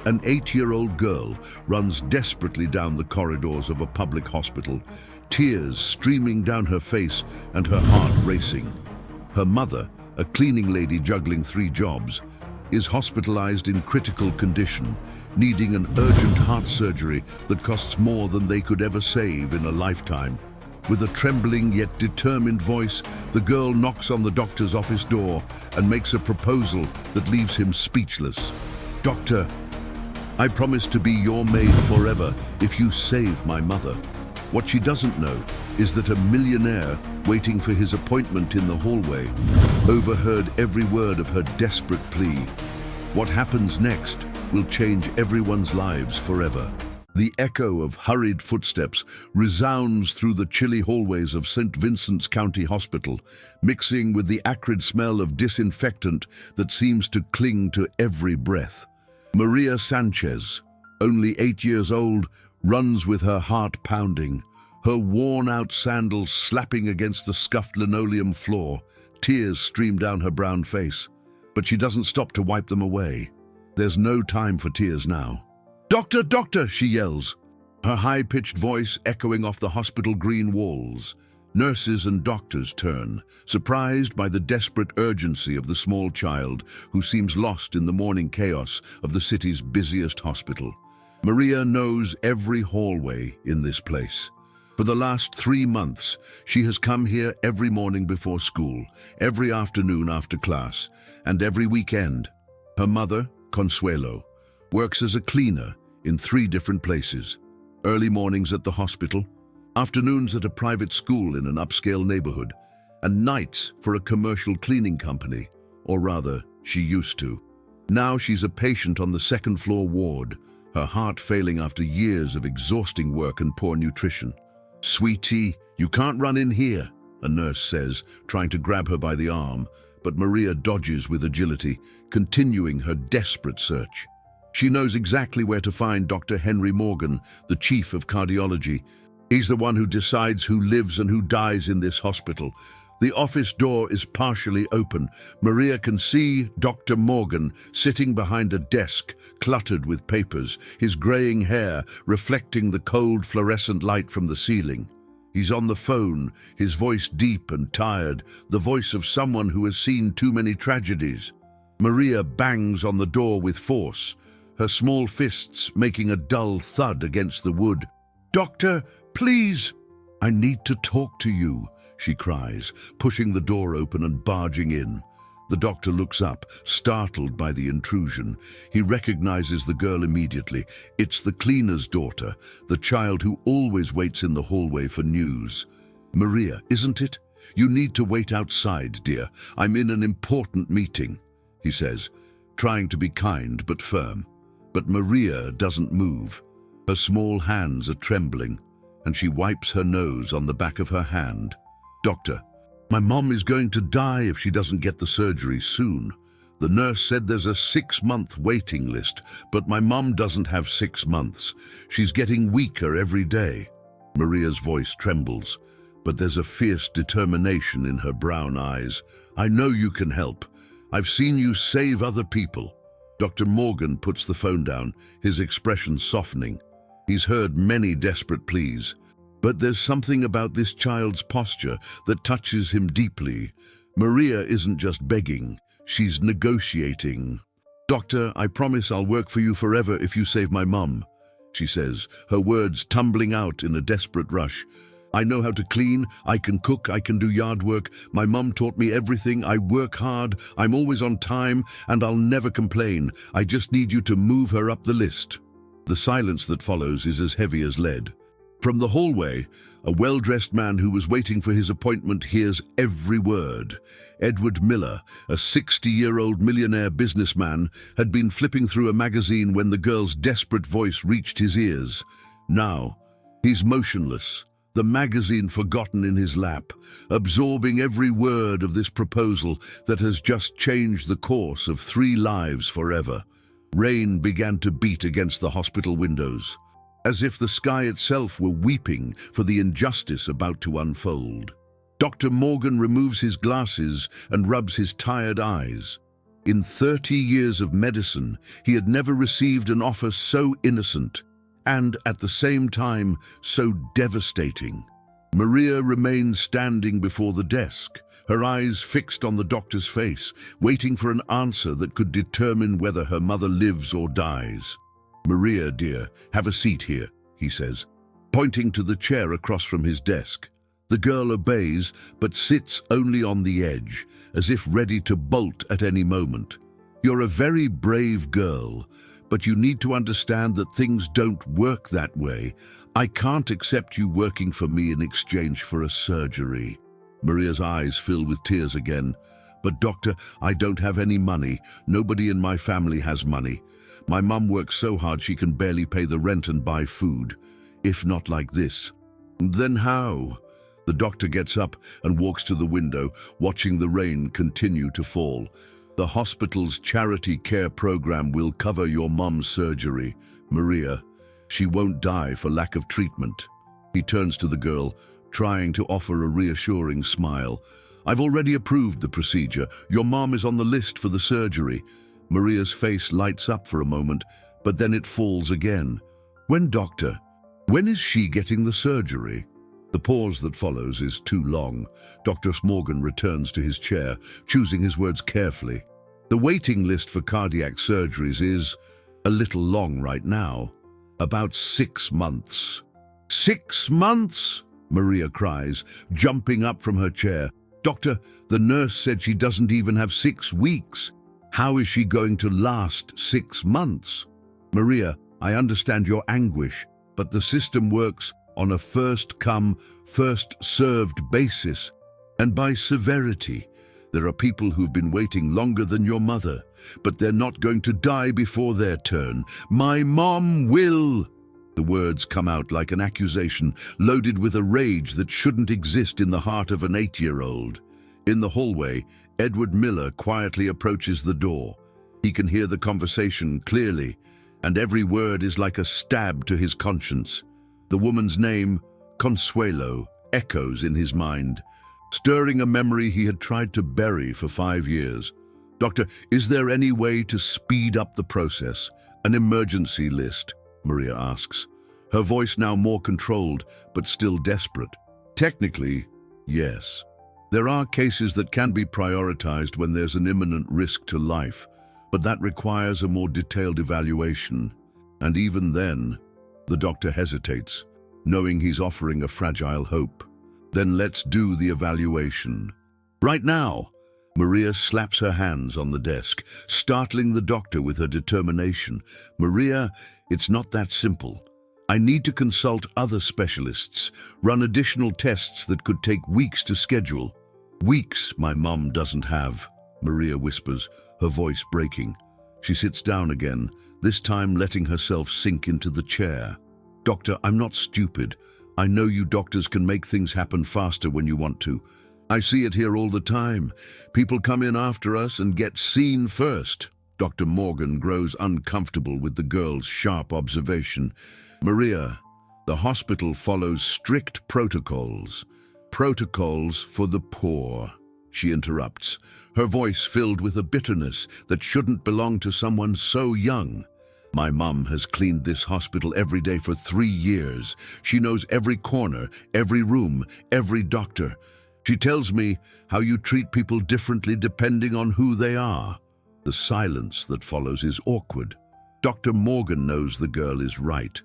An 8-year-old girl runs desperately down the corridors of a public hospital, tears streaming down her face and her heart racing. Her mother, a cleaning lady juggling 3 jobs, is hospitalized in critical condition, needing an urgent heart surgery that costs more than they could ever save in a lifetime. With a trembling yet determined voice, the girl knocks on the doctor's office door and makes a proposal that leaves him speechless. "Doctor, I promise to be your maid forever if you save my mother." What she doesn't know is that a millionaire waiting for his appointment in the hallway overheard every word of her desperate plea. What happens next will change everyone's lives forever. The echo of hurried footsteps resounds through the chilly hallways of St. Vincent's County Hospital, mixing with the acrid smell of disinfectant that seems to cling to every breath. Maria Sanchez, only 8 years old, runs with her heart pounding, her worn-out sandals slapping against the scuffed linoleum floor. Tears stream down her brown face, but she doesn't stop to wipe them away. There's no time for tears now. "Doctor, doctor!" she yells, her high-pitched voice echoing off the hospital green walls. Nurses and doctors turn, surprised by the desperate urgency of the small child who seems lost in the morning chaos of the city's busiest hospital. Maria knows every hallway in this place. For the last 3 months, she has come here every morning before school, every afternoon after class, and every weekend. Her mother, Consuelo, works as a cleaner in 3 different places. Early mornings at the hospital, afternoons at a private school in an upscale neighborhood, and nights for a commercial cleaning company, or rather, she used to. Now she's a patient on the second-floor ward, her heart failing after years of exhausting work and poor nutrition. "Sweetie, you can't run in here," a nurse says, trying to grab her by the arm, but Maria dodges with agility, continuing her desperate search. She knows exactly where to find Dr. Henry Morgan, the chief of cardiology. He's the one who decides who lives and who dies in this hospital. The office door is partially open. Maria can see Dr. Morgan sitting behind a desk cluttered with papers, his graying hair reflecting the cold fluorescent light from the ceiling. He's on the phone, his voice deep and tired, the voice of someone who has seen too many tragedies. Maria bangs on the door with force, her small fists making a dull thud against the wood. "Doctor, please!" "I need to talk to you," she cries, pushing the door open and barging in. The doctor looks up, startled by the intrusion. He recognizes the girl immediately. It's the cleaner's daughter, the child who always waits in the hallway for news. "Maria, isn't it? You need to wait outside, dear. I'm in an important meeting," he says, trying to be kind but firm. But Maria doesn't move. Her small hands are trembling, and she wipes her nose on the back of her hand. "Doctor, my mom is going to die if she doesn't get the surgery soon. The nurse said there's a 6-month waiting list, but my mom doesn't have 6 months. She's getting weaker every day." Maria's voice trembles, but there's a fierce determination in her brown eyes. "I know you can help. I've seen you save other people." Dr. Morgan puts the phone down, his expression softening. He's heard many desperate pleas, but there's something about this child's posture that touches him deeply. Maria isn't just begging, she's negotiating. "Doctor, I promise I'll work for you forever if you save my mum," she says, her words tumbling out in a desperate rush. "I know how to clean, I can cook, I can do yard work. My mum taught me everything. I work hard, I'm always on time, and I'll never complain. I just need you to move her up the list." The silence that follows is as heavy as lead. From the hallway, a well-dressed man who was waiting for his appointment hears every word. Edward Miller, a 60-year-old millionaire businessman, had been flipping through a magazine when the girl's desperate voice reached his ears. Now, he's motionless, the magazine forgotten in his lap, absorbing every word of this proposal that has just changed the course of 3 lives forever. Rain began to beat against the hospital windows, as if the sky itself were weeping for the injustice about to unfold. Dr. Morgan removes his glasses and rubs his tired eyes. In 30 years of medicine, he had never received an offer so innocent and, at the same time, so devastating. Maria remained standing before the desk, her eyes fixed on the doctor's face, waiting for an answer that could determine whether her mother lives or dies. "Maria, dear, have a seat here," he says, pointing to the chair across from his desk. The girl obeys, but sits only on the edge, as if ready to bolt at any moment. "You're a very brave girl, but you need to understand that things don't work that way. I can't accept you working for me in exchange for a surgery." Maria's eyes fill with tears again. "But doctor, I don't have any money. Nobody in my family has money. My mum works so hard she can barely pay the rent and buy food. If not like this." "Then how?" The doctor gets up and walks to the window, watching the rain continue to fall. "The hospital's charity care program will cover your mum's surgery, Maria. She won't die for lack of treatment." He turns to the girl, trying to offer a reassuring smile. "I've already approved the procedure. Your mom is on the list for the surgery." Maria's face lights up for a moment, but then it falls again. "When, doctor? When is she getting the surgery?" The pause that follows is too long. Dr. Morgan returns to his chair, choosing his words carefully. "The waiting list for cardiac surgeries is a little long right now. About 6 months. 6 months? Maria cries, jumping up from her chair. "Doctor, the nurse said she doesn't even have 6 weeks. How is she going to last 6 months? Maria, I understand your anguish, but the system works on a first-come, first-served basis. And by severity, there are people who've been waiting longer than your mother, but they're not going to die before their turn. My mom will." The words come out like an accusation, loaded with a rage that shouldn't exist in the heart of an 8-year-old. In the hallway, Edward Miller quietly approaches the door. He can hear the conversation clearly, and every word is like a stab to his conscience. The woman's name, Consuelo, echoes in his mind, stirring a memory he had tried to bury for 5 years. "Doctor, is there any way to speed up the process? An emergency list?" Maria asks, her voice now more controlled, but still desperate. "Technically, yes. There are cases that can be prioritized when there's an imminent risk to life, but that requires a more detailed evaluation. And even then," the doctor hesitates, knowing he's offering a fragile hope. "Then let's do the evaluation. Right now." Maria slaps her hands on the desk, startling the doctor with her determination. "Maria, it's not that simple. I need to consult other specialists, run additional tests that could take weeks to schedule." "Weeks my mom doesn't have," Maria whispers, her voice breaking. She sits down again, this time letting herself sink into the chair. "Doctor, I'm not stupid. I know you doctors can make things happen faster when you want to. I see it here all the time. People come in after us and get seen first." Dr. Morgan grows uncomfortable with the girl's sharp observation. "Maria, the hospital follows strict protocols. Protocols for the poor," she interrupts, her voice filled with a bitterness that shouldn't belong to someone so young. "My mum has cleaned this hospital every day for 3 years. She knows every corner, every room, every doctor. She tells me how you treat people differently depending on who they are." The silence that follows is awkward. Dr. Morgan knows the girl is right,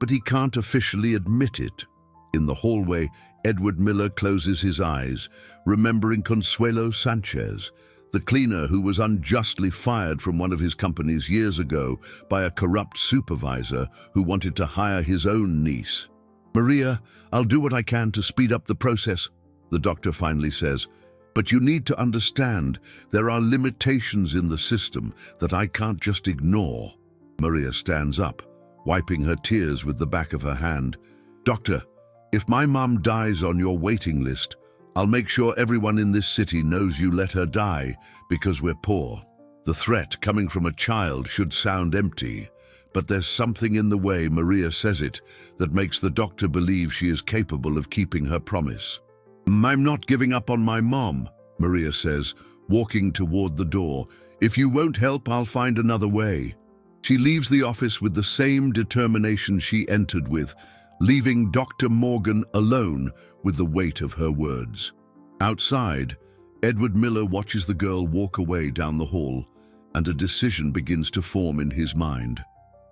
but he can't officially admit it. In the hallway, Edward Miller closes his eyes, remembering Consuelo Sanchez, the cleaner who was unjustly fired from one of his companies years ago by a corrupt supervisor who wanted to hire his own niece. "Maria, I'll do what I can to speed up the process," the doctor finally says. "But you need to understand there are limitations in the system that I can't just ignore." Maria stands up, wiping her tears with the back of her hand. "Doctor, if my mom dies on your waiting list, I'll make sure everyone in this city knows you let her die because we're poor." The threat coming from a child should sound empty, but there's something in the way Maria says it that makes the doctor believe she is capable of keeping her promise. "I'm not giving up on my mom," Maria says, walking toward the door. If you won't help, I'll find another way. She leaves the office with the same determination she entered with, leaving Dr. Morgan alone with the weight of her words. Outside, Edward Miller watches the girl walk away down the hall, and a decision begins to form in his mind.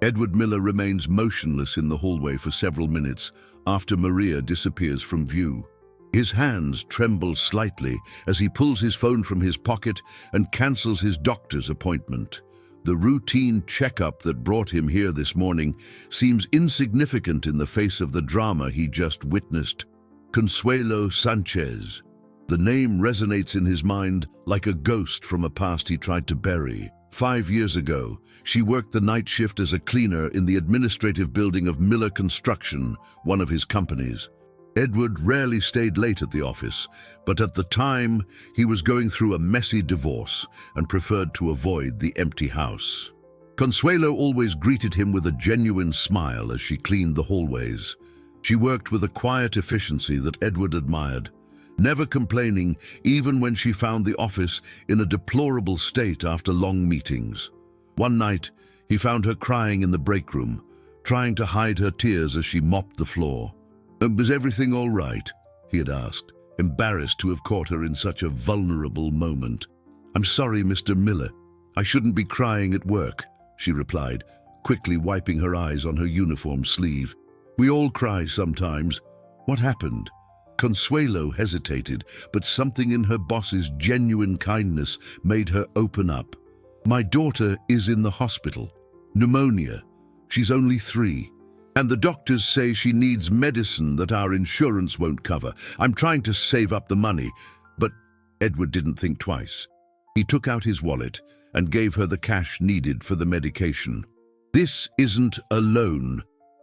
Edward Miller remains motionless in the hallway for several minutes after Maria disappears from view. His hands tremble slightly as he pulls his phone from his pocket and cancels his doctor's appointment. The routine checkup that brought him here this morning seems insignificant in the face of the drama he just witnessed. Consuelo Sanchez. The name resonates in his mind like a ghost from a past he tried to bury. 5 years ago, she worked the night shift as a cleaner in the administrative building of Miller Construction, one of his companies. Edward rarely stayed late at the office, but at the time, he was going through a messy divorce and preferred to avoid the empty house. Consuelo always greeted him with a genuine smile as she cleaned the hallways. She worked with a quiet efficiency that Edward admired, never complaining even when she found the office in a deplorable state after long meetings. One night, he found her crying in the break room, trying to hide her tears as she mopped the floor. Was everything all right? He had asked, embarrassed to have caught her in such a vulnerable moment. I'm sorry, Mr. Miller. I shouldn't be crying at work, she replied, quickly wiping her eyes on her uniform sleeve. We all cry sometimes. What happened? Consuelo hesitated, but something in her boss's genuine kindness made her open up. My daughter is in the hospital. Pneumonia. She's only 3. And the doctors say she needs medicine that our insurance won't cover. I'm trying to save up the money, but Edward didn't think twice. He took out his wallet and gave her the cash needed for the medication. This isn't a loan.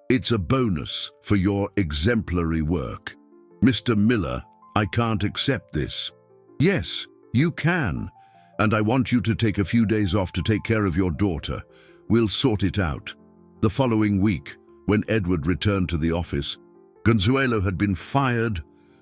It's a bonus for your exemplary work. Mr. Miller, I can't accept this. Yes, you can. And I want you to take a few days off to take care of your daughter. We'll sort it out. The following week, when Edward returned to the office, Consuelo had been fired.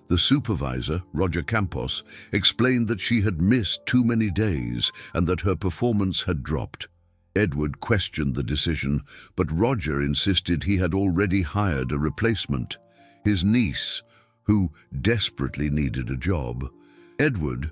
The supervisor, Roger Campos, explained that she had missed too many days and that her performance had dropped. Edward questioned the decision, but Roger insisted he had already hired a replacement, his niece, who desperately needed a job. Edward,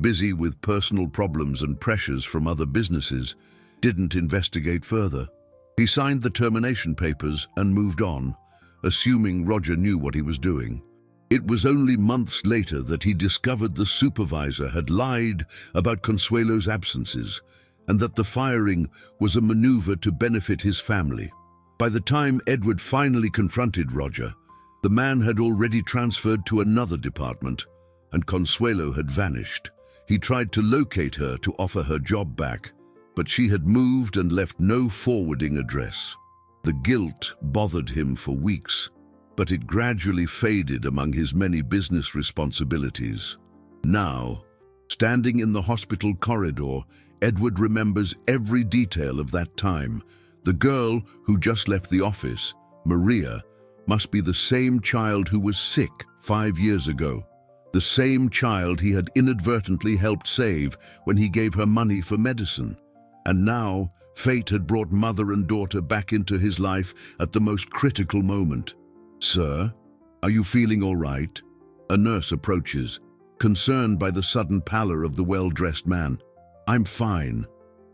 busy with personal problems and pressures from other businesses, didn't investigate further. He signed the termination papers and moved on, assuming Roger knew what he was doing. It was only months later that he discovered the supervisor had lied about Consuelo's absences and that the firing was a maneuver to benefit his family. By the time Edward finally confronted Roger, the man had already transferred to another department, and Consuelo had vanished. He tried to locate her to offer her job back, but she had moved and left no forwarding address. The guilt bothered him for weeks, but it gradually faded among his many business responsibilities. Now, standing in the hospital corridor, Edward remembers every detail of that time. The girl who just left the office, Maria, must be the same child who was sick 5 years ago. The same child he had inadvertently helped save when he gave her money for medicine. And now, fate had brought mother and daughter back into his life at the most critical moment. Sir, are you feeling all right? A nurse approaches, concerned by the sudden pallor of the well-dressed man. I'm fine.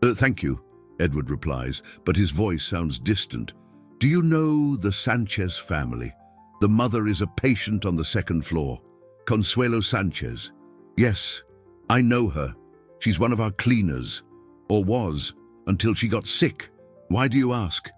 Thank you, Edward replies, but his voice sounds distant. Do you know the Sanchez family? The mother is a patient on the 2nd floor. Consuelo Sanchez. Yes, I know her. She's one of our cleaners. Or was, until she got sick. Why do you ask?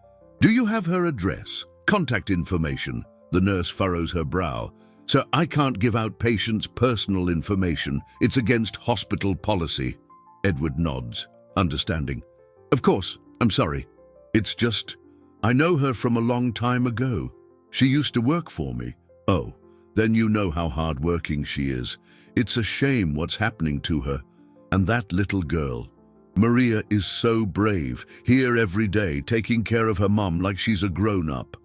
Do you have her address, contact information? The nurse furrows her brow. Sir, I can't give out patients' personal information. It's against hospital policy. Edward nods, understanding. Of course, I'm sorry. It's just, I know her from a long time ago. She used to work for me. Oh, then you know how hard-working she is. It's a shame what's happening to her. And that little girl. Maria is so brave, here every day, taking care of her mom like she's a grown-up.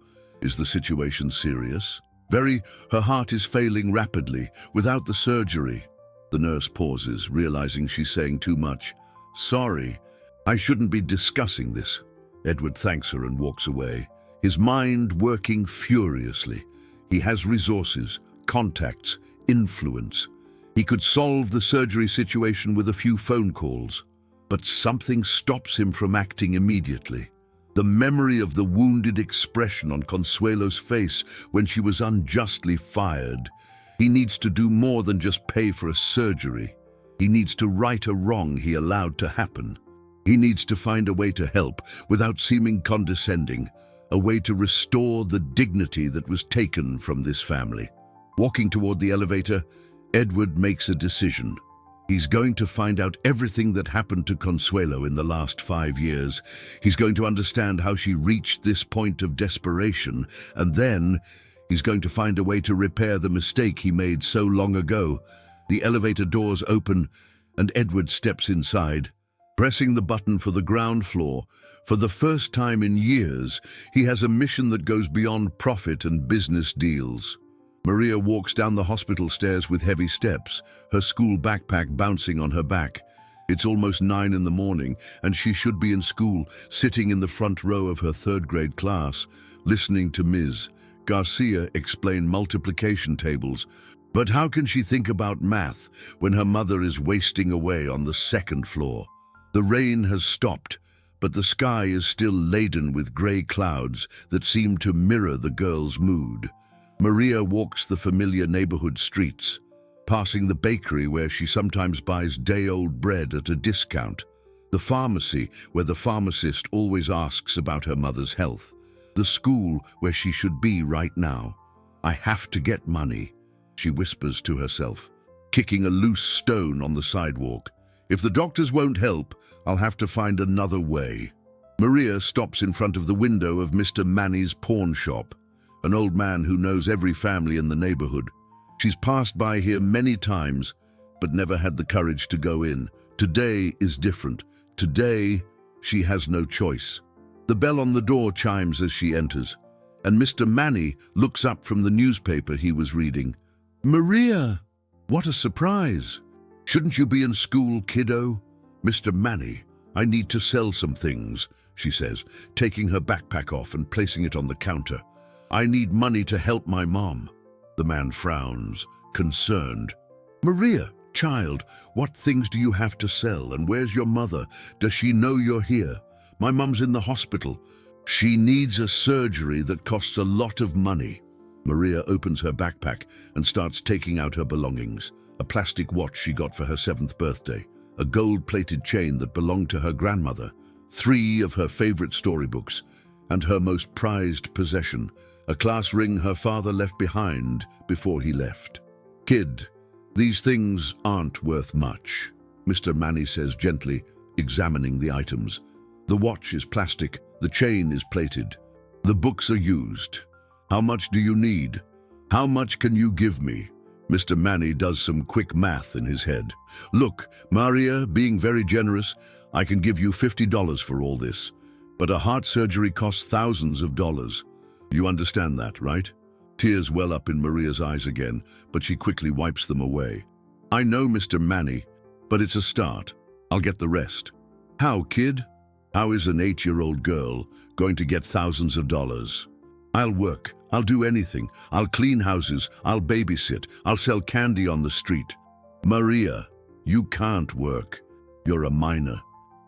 Is the situation serious? Her heart is failing rapidly, without the surgery. The nurse pauses, realizing she's saying too much. Sorry, I shouldn't be discussing this. Edward thanks her and walks away, his mind working furiously. He has resources, contacts, influence. He could solve the surgery situation with a few phone calls, but something stops him from acting immediately. The memory of the wounded expression on Consuelo's face when she was unjustly fired. He needs to do more than just pay for a surgery. He needs to right a wrong he allowed to happen. He needs to find a way to help without seeming condescending, a way to restore the dignity that was taken from this family. Walking toward the elevator, Edward makes a decision. He's going to find out everything that happened to Consuelo in the last 5 years. He's going to understand how she reached this point of desperation, and then he's going to find a way to repair the mistake he made so long ago. The elevator doors open, and Edward steps inside. Pressing the button for the ground floor, for the first time in years, he has a mission that goes beyond profit and business deals. Maria walks down the hospital stairs with heavy steps, her school backpack bouncing on her back. It's almost 9 in the morning, and she should be in school, sitting in the front row of her 3rd grade class, listening to Ms. Garcia explain multiplication tables. But how can she think about math when her mother is wasting away on the 2nd floor? The rain has stopped, but the sky is still laden with grey clouds that seem to mirror the girl's mood. Maria walks the familiar neighborhood streets, passing the bakery where she sometimes buys day-old bread at a discount, the pharmacy where the pharmacist always asks about her mother's health, the school where she should be right now. I have to get money, she whispers to herself, kicking a loose stone on the sidewalk. If the doctors won't help, I'll have to find another way. Maria stops in front of the window of Mr. Manny's pawn shop, an old man who knows every family in the neighborhood. She's passed by here many times, but never had the courage to go in. Today is different. Today, she has no choice. The bell on the door chimes as she enters, and Mr. Manny looks up from the newspaper he was reading. Maria, what a surprise. Shouldn't you be in school, kiddo? Mr. Manny, I need to sell some things, she says, taking her backpack off and placing it on the counter. I need money to help my mom. The man frowns, concerned. Maria, child, what things do you have to sell, and where's your mother? Does she know you're here? My mom's in the hospital. She needs a surgery that costs a lot of money. Maria opens her backpack and starts taking out her belongings. A plastic watch she got for her 7th birthday, a gold-plated chain that belonged to her grandmother, 3 of her favorite storybooks, and her most prized possession, a class ring her father left behind before he left. Kid, these things aren't worth much, Mr. Manny says gently, examining the items. The watch is plastic, the chain is plated. The books are used. How much do you need? How much can you give me? Mr. Manny does some quick math in his head. Look, Maria, being very generous, I can give you $50 for all this. But a heart surgery costs thousands of dollars. You understand that, right? Tears well up in Maria's eyes again, but she quickly wipes them away. I know, Mr. Manny, but it's a start. I'll get the rest. How, kid? How is an 8-year-old girl going to get thousands of dollars? I'll work. I'll do anything. I'll clean houses. I'll babysit. I'll sell candy on the street. Maria, you can't work. You're a minor.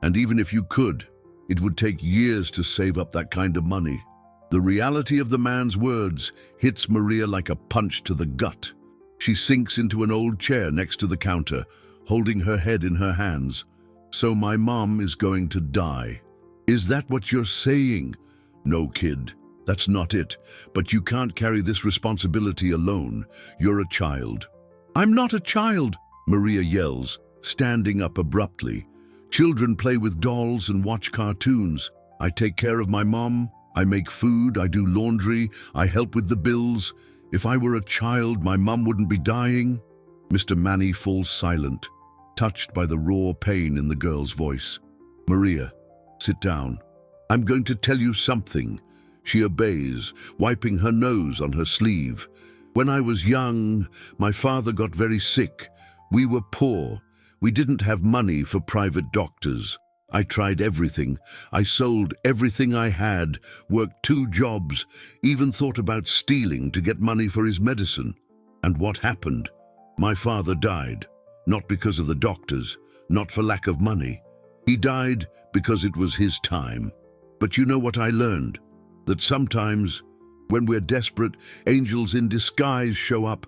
And even if you could, it would take years to save up that kind of money. The reality of the man's words hits Maria like a punch to the gut. She sinks into an old chair next to the counter, holding her head in her hands. So my mom is going to die. Is that what you're saying? No, kid, that's not it. But you can't carry this responsibility alone. You're a child. I'm not a child, Maria yells, standing up abruptly. Children play with dolls and watch cartoons. I take care of my mom. I make food, I do laundry, I help with the bills. If I were a child, my mum wouldn't be dying. Mr. Manny falls silent, touched by the raw pain in the girl's voice. Maria, sit down. I'm going to tell you something. She obeys, wiping her nose on her sleeve. When I was young, my father got very sick. We were poor. We didn't have money for private doctors. I tried everything. I sold everything I had, worked 2 jobs, even thought about stealing to get money for his medicine. And what happened? My father died, not because of the doctors, not for lack of money. He died because it was his time. But you know what I learned? That sometimes, when we're desperate, angels in disguise show up.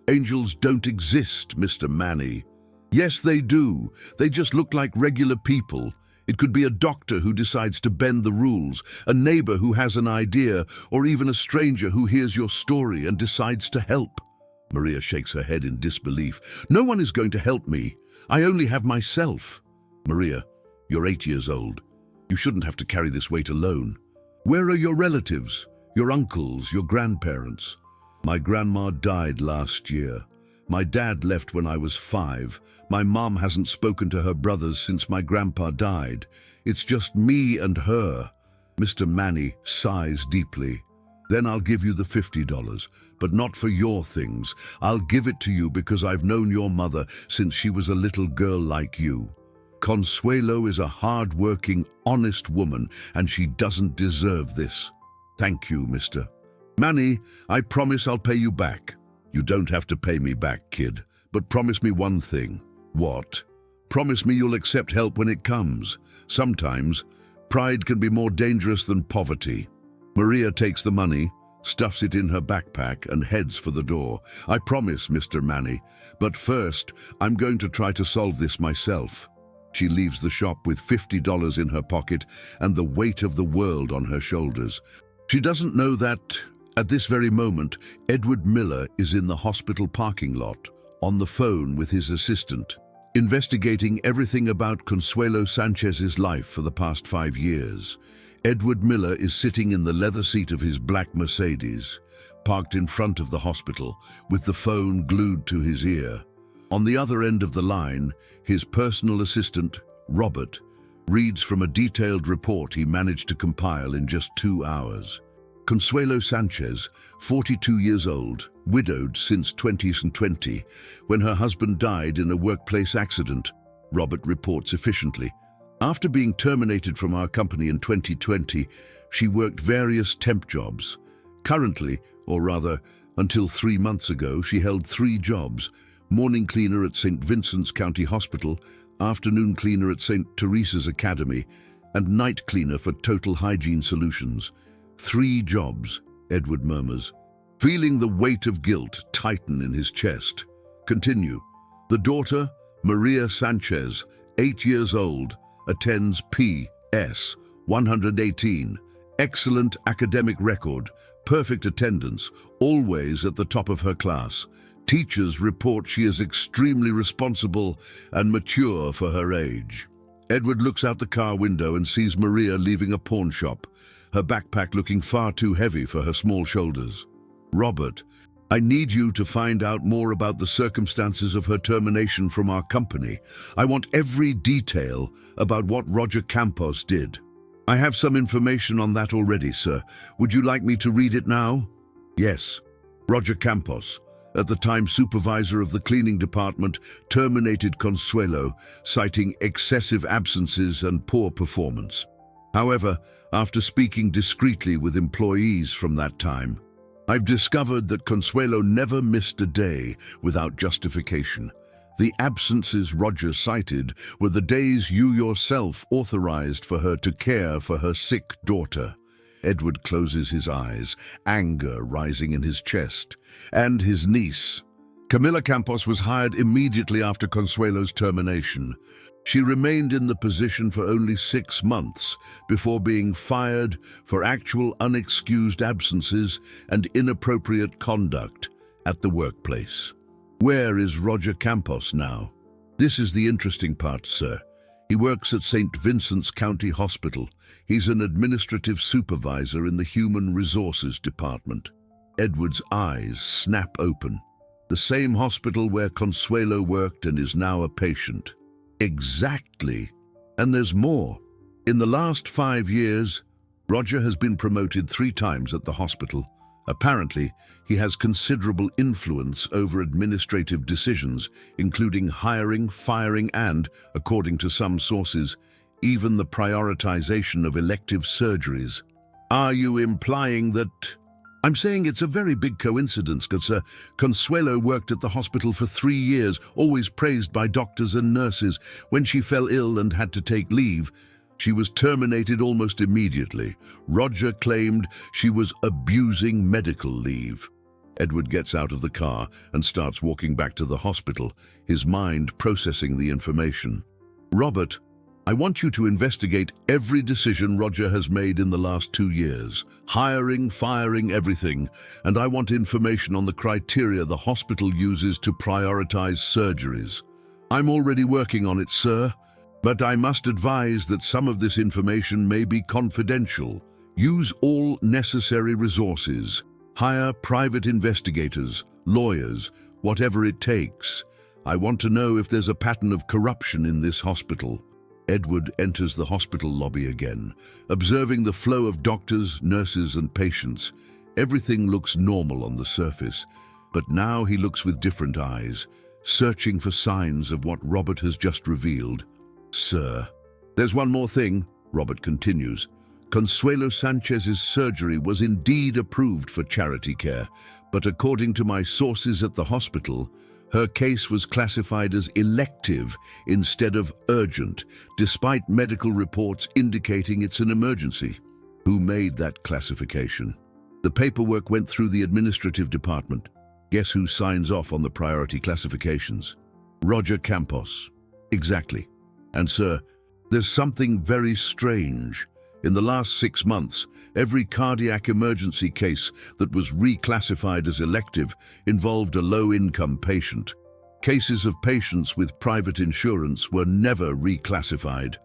Angels don't exist, Mr. Manny. Yes, they do. They just look like regular people. It could be a doctor who decides to bend the rules, a neighbor who has an idea, or even a stranger who hears your story and decides to help. Maria shakes her head in disbelief. No one is going to help me. I only have myself. Maria, you're 8 years old. You shouldn't have to carry this weight alone. Where are your relatives? Your uncles, your grandparents? My grandma died last year. My dad left when I was 5. My mom hasn't spoken to her brothers since my grandpa died. It's just me and her. Mr. Manny sighs deeply. Then I'll give you the $50, but not for your things. I'll give it to you because I've known your mother since she was a little girl like you. Consuelo is a hard-working, honest woman, and she doesn't deserve this. Thank you, Mr. Manny. I promise I'll pay you back. You don't have to pay me back, kid, but promise me one thing. What? Promise me you'll accept help when it comes. Sometimes, pride can be more dangerous than poverty. Maria takes the money, stuffs it in her backpack, and heads for the door. I promise, Mr. Manny, but first, I'm going to try to solve this myself. She leaves the shop with $50 in her pocket and the weight of the world on her shoulders. She doesn't know that, at this very moment, Edward Miller is in the hospital parking lot, on the phone with his assistant, investigating everything about Consuelo Sanchez's life for the past 5 years. Edward Miller is sitting in the leather seat of his black Mercedes, parked in front of the hospital, with the phone glued to his ear. On the other end of the line, his personal assistant, Robert, reads from a detailed report he managed to compile in just 2 hours. Consuelo Sanchez, 42 years old, widowed since 2020, when her husband died in a workplace accident, Robert reports efficiently. After being terminated from our company in 2020, she worked various temp jobs. Currently, or rather, until 3 months ago, she held 3 jobs: morning cleaner at St. Vincent's County Hospital, afternoon cleaner at St. Teresa's Academy, and night cleaner for Total Hygiene Solutions. 3 jobs, Edward murmurs, feeling the weight of guilt tighten in his chest. Continue. The daughter, Maria Sanchez, 8 years old, attends P.S. 118. Excellent academic record, perfect attendance, always at the top of her class. Teachers report she is extremely responsible and mature for her age. Edward looks out the car window and sees Maria leaving a pawn shop, her backpack looking far too heavy for her small shoulders. Robert, I need you to find out more about the circumstances of her termination from our company. I want every detail about what Roger Campos did. I have some information on that already, sir. Would you like me to read it now? Yes. Roger Campos, at the time supervisor of the cleaning department, terminated Consuelo, citing excessive absences and poor performance. However, after speaking discreetly with employees from that time, I've discovered that Consuelo never missed a day without justification. The absences Roger cited were the days you yourself authorized for her to care for her sick daughter. Edward closes his eyes, anger rising in his chest. And his niece. Camila Campos was hired immediately after Consuelo's termination. She remained in the position for only 6 months before being fired for actual unexcused absences and inappropriate conduct at the workplace. Where is Roger Campos now? This is the interesting part, sir. He works at St. Vincent's County Hospital. He's an administrative supervisor in the Human Resources Department. Edward's eyes snap open. The same hospital where Consuelo worked and is now a patient. Exactly. And there's more. In the last 5 years, Roger has been promoted 3 times at the hospital, Apparently, he has considerable influence over administrative decisions, including hiring, firing, and, according to some sources, even the prioritization of elective surgeries. Are you implying that... I'm saying it's a very big coincidence, good sir. Consuelo worked at the hospital for 3 years, always praised by doctors and nurses. When she fell ill and had to take leave, she was terminated almost immediately. Roger claimed she was abusing medical leave. Edward gets out of the car and starts walking back to the hospital, his mind processing the information. Robert, I want you to investigate every decision Roger has made in the last 2 years. Hiring, firing, everything. And I want information on the criteria the hospital uses to prioritize surgeries. I'm already working on it, sir. But I must advise that some of this information may be confidential. Use all necessary resources. Hire private investigators, lawyers, whatever it takes. I want to know if there's a pattern of corruption in this hospital. Edward enters the hospital lobby again, observing the flow of doctors, nurses, and patients. Everything looks normal on the surface, but now he looks with different eyes, searching for signs of what Robert has just revealed. Sir, there's one more thing, Robert continues. Consuelo Sanchez's surgery was indeed approved for charity care, but according to my sources at the hospital, her case was classified as elective instead of urgent, despite medical reports indicating it's an emergency. Who made that classification? The paperwork went through the administrative department. Guess who signs off on the priority classifications? Roger Campos. Exactly. And sir, there's something very strange. In the last 6 months, every cardiac emergency case that was reclassified as elective involved a low-income patient. Cases of patients with private insurance were never reclassified.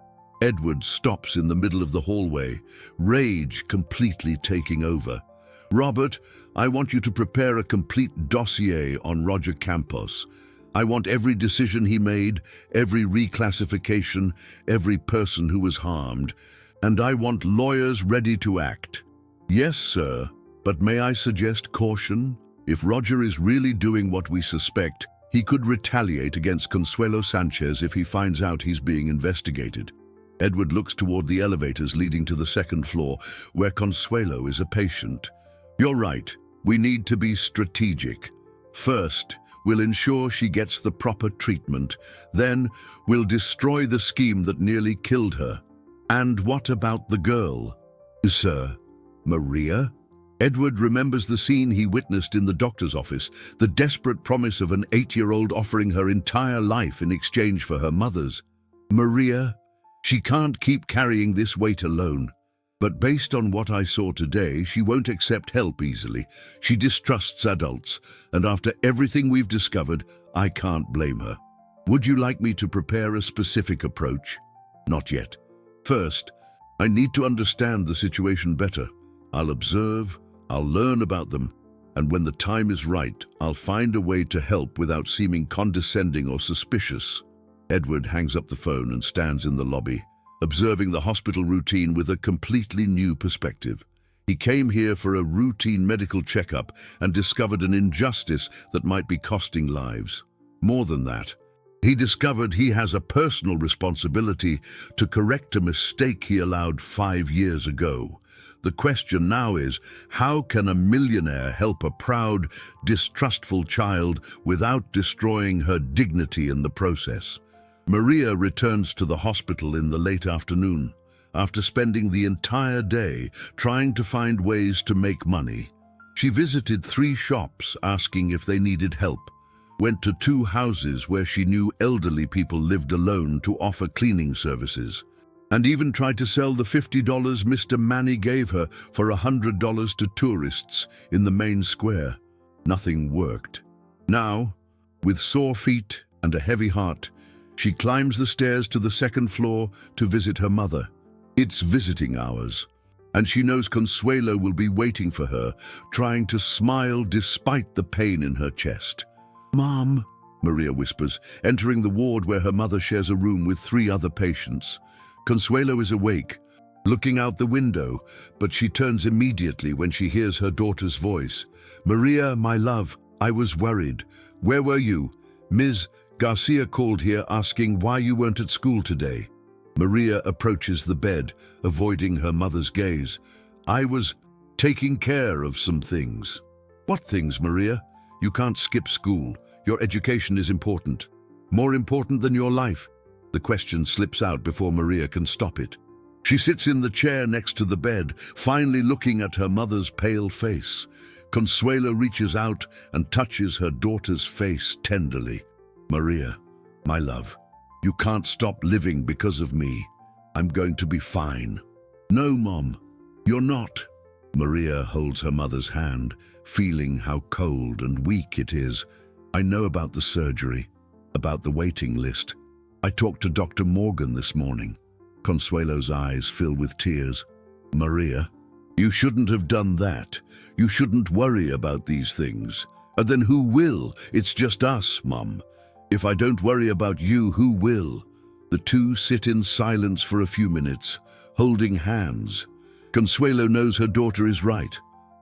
Edward stops in the middle of the hallway, rage completely taking over. Robert, I want you to prepare a complete dossier on Roger Campos. I want every decision he made, every reclassification, every person who was harmed. And I want lawyers ready to act. Yes, sir, but may I suggest caution? If Roger is really doing what we suspect, he could retaliate against Consuelo Sanchez if he finds out he's being investigated. Edward looks toward the elevators leading to the 2nd floor, where Consuelo is a patient. You're right, we need to be strategic. First, we'll ensure she gets the proper treatment. Then, we'll destroy the scheme that nearly killed her. And what about the girl? Sir, Maria? Edward remembers the scene he witnessed in the doctor's office, the desperate promise of an 8-year-old offering her entire life in exchange for her mother's. Maria, she can't keep carrying this weight alone. But based on what I saw today, she won't accept help easily. She distrusts adults, and after everything we've discovered, I can't blame her. Would you like me to prepare a specific approach? Not yet. First, I need to understand the situation better. I'll observe, I'll learn about them, and when the time is right, I'll find a way to help without seeming condescending or suspicious. Edward hangs up the phone and stands in the lobby, observing the hospital routine with a completely new perspective. He came here for a routine medical checkup and discovered an injustice that might be costing lives. More than that, he discovered he has a personal responsibility to correct a mistake he allowed 5 years ago. The question now is, how can a millionaire help a proud, distrustful child without destroying her dignity in the process? Maria returns to the hospital in the late afternoon, after spending the entire day trying to find ways to make money. She visited 3 shops asking if they needed help, went to 2 houses where she knew elderly people lived alone to offer cleaning services, and even tried to sell the $50 Mr. Manny gave her for $100 to tourists in the main square. Nothing worked. Now, with sore feet and a heavy heart, she climbs the stairs to the 2nd floor to visit her mother. It's visiting hours, and she knows Consuelo will be waiting for her, trying to smile despite the pain in her chest. "Mom," Maria whispers, entering the ward where her mother shares a room with 3 other patients. Consuelo is awake, looking out the window, but she turns immediately when she hears her daughter's voice. "Maria, my love, I was worried. Where were you? Ms. Garcia called here asking why you weren't at school today." Maria approaches the bed, avoiding her mother's gaze. "I was taking care of some things." "What things, Maria? You can't skip school. Your education is important. More important than your life." The question slips out before Maria can stop it. She sits in the chair next to the bed, finally looking at her mother's pale face. Consuelo reaches out and touches her daughter's face tenderly. "Maria, my love, you can't stop living because of me. I'm going to be fine." "No, Mom, you're not." Maria holds her mother's hand, feeling how cold and weak it is. "I know about the surgery, about the waiting list. I talked to Dr. Morgan this morning." Consuelo's eyes fill with tears. "Maria, you shouldn't have done that. You shouldn't worry about these things. And then who will? It's just us, Mom. If I don't worry about you, who will?" The two sit in silence for a few minutes, holding hands. Consuelo knows her daughter is right,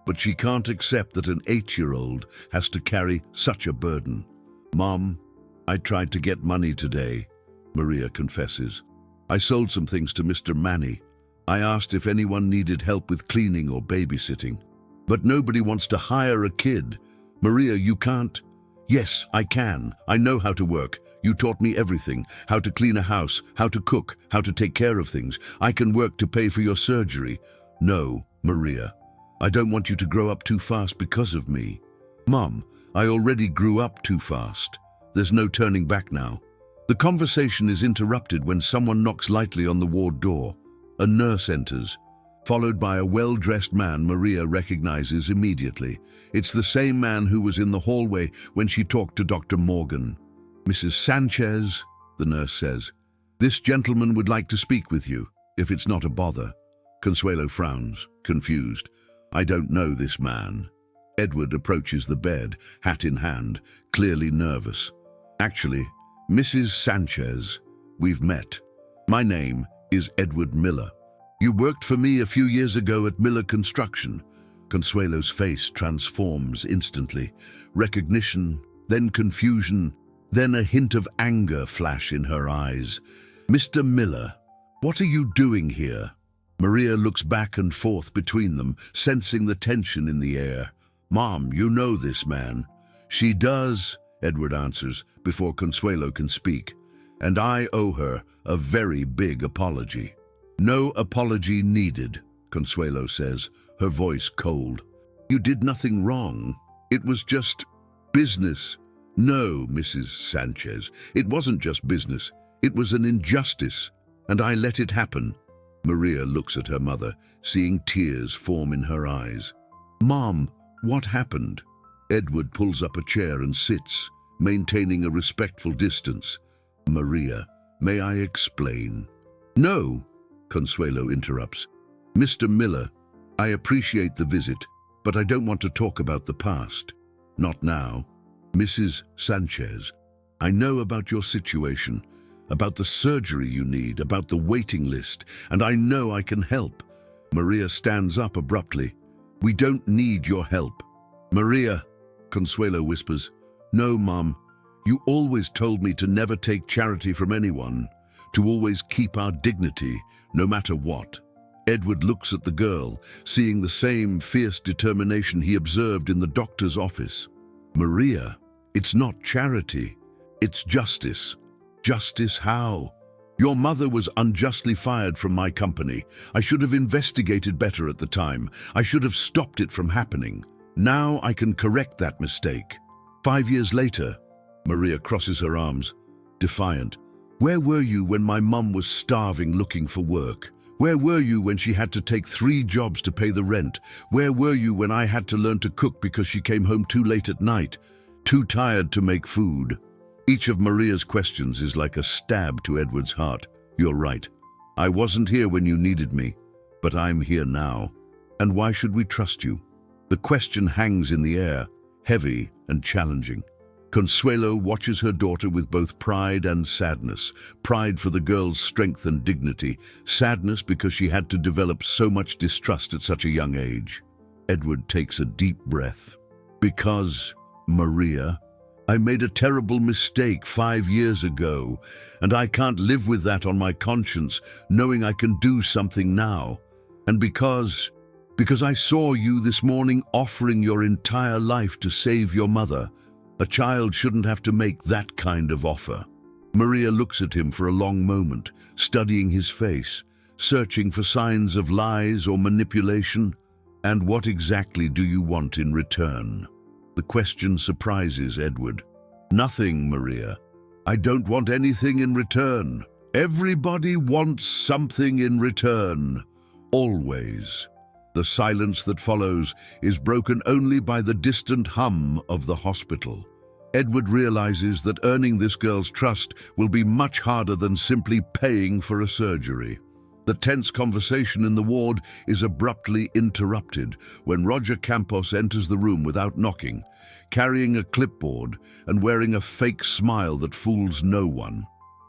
but she can't accept that an 8-year-old has to carry such a burden. "Mom, I tried to get money today," Maria confesses. "I sold some things to Mr. Manny. I asked if anyone needed help with cleaning or babysitting. But nobody wants to hire a kid. Maria, you can't." "Yes, I can. I know how to work. You taught me everything. How to clean a house, how to cook, how to take care of things. I can work to pay for your surgery." "No, Maria. I don't want you to grow up too fast because of me." "Mom, I already grew up too fast. There's no turning back now." The conversation is interrupted when someone knocks lightly on the ward door. A nurse enters, followed by a well-dressed man Maria recognizes immediately. It's the same man who was in the hallway when she talked to Dr. Morgan. "Mrs. Sanchez," the nurse says, "this gentleman would like to speak with you, if it's not a bother." Consuelo frowns, confused. "I don't know this man." Edward approaches the bed, hat in hand, clearly nervous. "Actually, Mrs. Sanchez, we've met. My name is Edward Miller. You worked for me a few years ago at Miller Construction." Consuelo's face transforms instantly. Recognition, then confusion, then a hint of anger flash in her eyes. "Mr. Miller, what are you doing here?" Maria looks back and forth between them, sensing the tension in the air. "Mom, you know this man." "She does," Edward answers, before Consuelo can speak. "And I owe her a very big apology." "No apology needed," Consuelo says, her voice cold. "You did nothing wrong. It was just business." "No, Mrs. Sanchez, it wasn't just business. It was an injustice, and I let it happen." Maria looks at her mother, seeing tears form in her eyes. "Mom, what happened?" Edward pulls up a chair and sits, maintaining a respectful distance. "Maria, may I explain?" "No," Consuelo interrupts. "Mr. Miller, I appreciate the visit, but I don't want to talk about the past. Not now. Mrs. Sanchez, I know about your situation, about the surgery you need, about the waiting list, and I know I can help." Maria stands up abruptly. "We don't need your help." "Maria," Consuelo whispers. "No, Mom. You always told me to never take charity from anyone, to always keep our dignity, no matter what." Edward looks at the girl, seeing the same fierce determination he observed in the doctor's office. "Maria, it's not charity. It's justice." "Justice how?" "Your mother was unjustly fired from my company. I should have investigated better at the time. I should have stopped it from happening. Now I can correct that mistake." 5 years later, Maria crosses her arms, defiant. "Where were you when my mum was starving looking for work? Where were you when she had to take 3 jobs to pay the rent? Where were you when I had to learn to cook because she came home too late at night, too tired to make food?" Each of Maria's questions is like a stab to Edward's heart. "You're right. I wasn't here when you needed me, but I'm here now. And why should we trust you?" The question hangs in the air, heavy and challenging. Consuelo watches her daughter with both pride and sadness. Pride for the girl's strength and dignity, sadness because she had to develop so much distrust at such a young age. Edward takes a deep breath. Because, Maria, I made a terrible mistake 5 years ago, and I can't live with that on my conscience, knowing I can do something now. And because I saw you this morning offering your entire life to save your mother. A child shouldn't have to make that kind of offer. Maria looks at him for a long moment, studying his face, searching for signs of lies or manipulation. And what exactly do you want in return? The question surprises Edward. Nothing, Maria. I don't want anything in return. Everybody wants something in return. Always. The silence that follows is broken only by the distant hum of the hospital. Edward realizes that earning this girl's trust will be much harder than simply paying for a surgery. The tense conversation in the ward is abruptly interrupted when Roger Campos enters the room without knocking, carrying a clipboard and wearing a fake smile that fools no one.